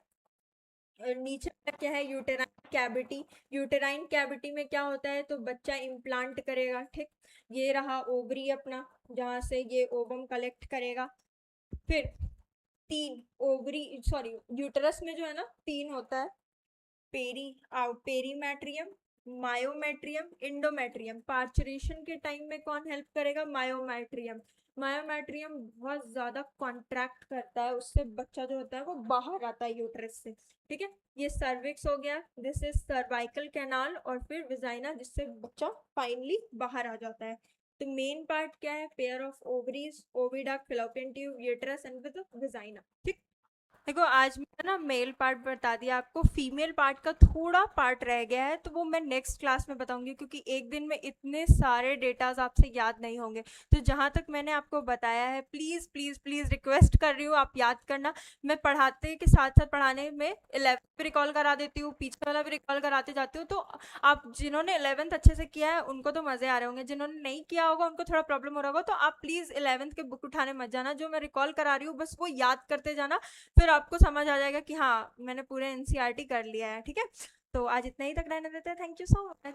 नीचे क्या है, यूटेराइन कैविटी। यूटेराइन कैविटी में क्या होता है, तो बच्चा इम्प्लांट करेगा, ठीक। ये रहा ओवरी अपना, जहाँ से ये ओवम कलेक्ट करेगा। फिर 3 ओवरी, सॉरी यूटरस में जो है ना 3 होता है, पेरीमेट्रियम, मायोमेट्रियम, इंडोमेट्रियम। पार्चुरेशन के टाइम में कौन हेल्प करेगा, मायोमेट्रियम। मायोमेट्रियम बहुत ज्यादा कॉन्ट्रैक्ट करता है, उससे बच्चा जो होता है वो बाहर आता है यूट्रस से, ठीक है। ये सर्विक्स हो गया, दिस इज सर्वाइकल कैनाल, और फिर विजाइना, जिससे बच्चा फाइनली बाहर आ जाता है। तो मेन पार्ट क्या है, pair of ovaries, oviduct, fallopian tube, uterus and with vagina, ठीक। देखो आज मैंने ना मेल पार्ट बता दिया आपको, फीमेल पार्ट का थोड़ा पार्ट रह गया है, तो वो मैं नेक्स्ट क्लास में बताऊंगी, क्योंकि एक दिन में इतने सारे डेटाज आपसे याद नहीं होंगे। तो जहां तक मैंने आपको बताया है, प्लीज प्लीज प्लीज रिक्वेस्ट कर रही हूँ आप याद करना। मैं पढ़ाते के साथ साथ पढ़ाने में 11th भी रिकॉल करा देती हूँ, पीछे वाला भी रिकॉल कराते जाती हूँ। तो आप जिन्होंने 11th अच्छे से किया है उनको तो मजे आ रहे होंगे, जिन्होंने नहीं किया होगा उनको थोड़ा प्रॉब्लम हो रहा होगा। तो आप प्लीज 11th के बुक उठाने मत जाना, जो मैं रिकॉल करा रही हूँ बस वो याद करते जाना, फिर आपको समझ आ जाएगा कि हाँ मैंने पूरे एनसीईआरटी कर लिया है, ठीक है। तो आज इतना ही तक रहने देते हैं, थैंक यू सो मच।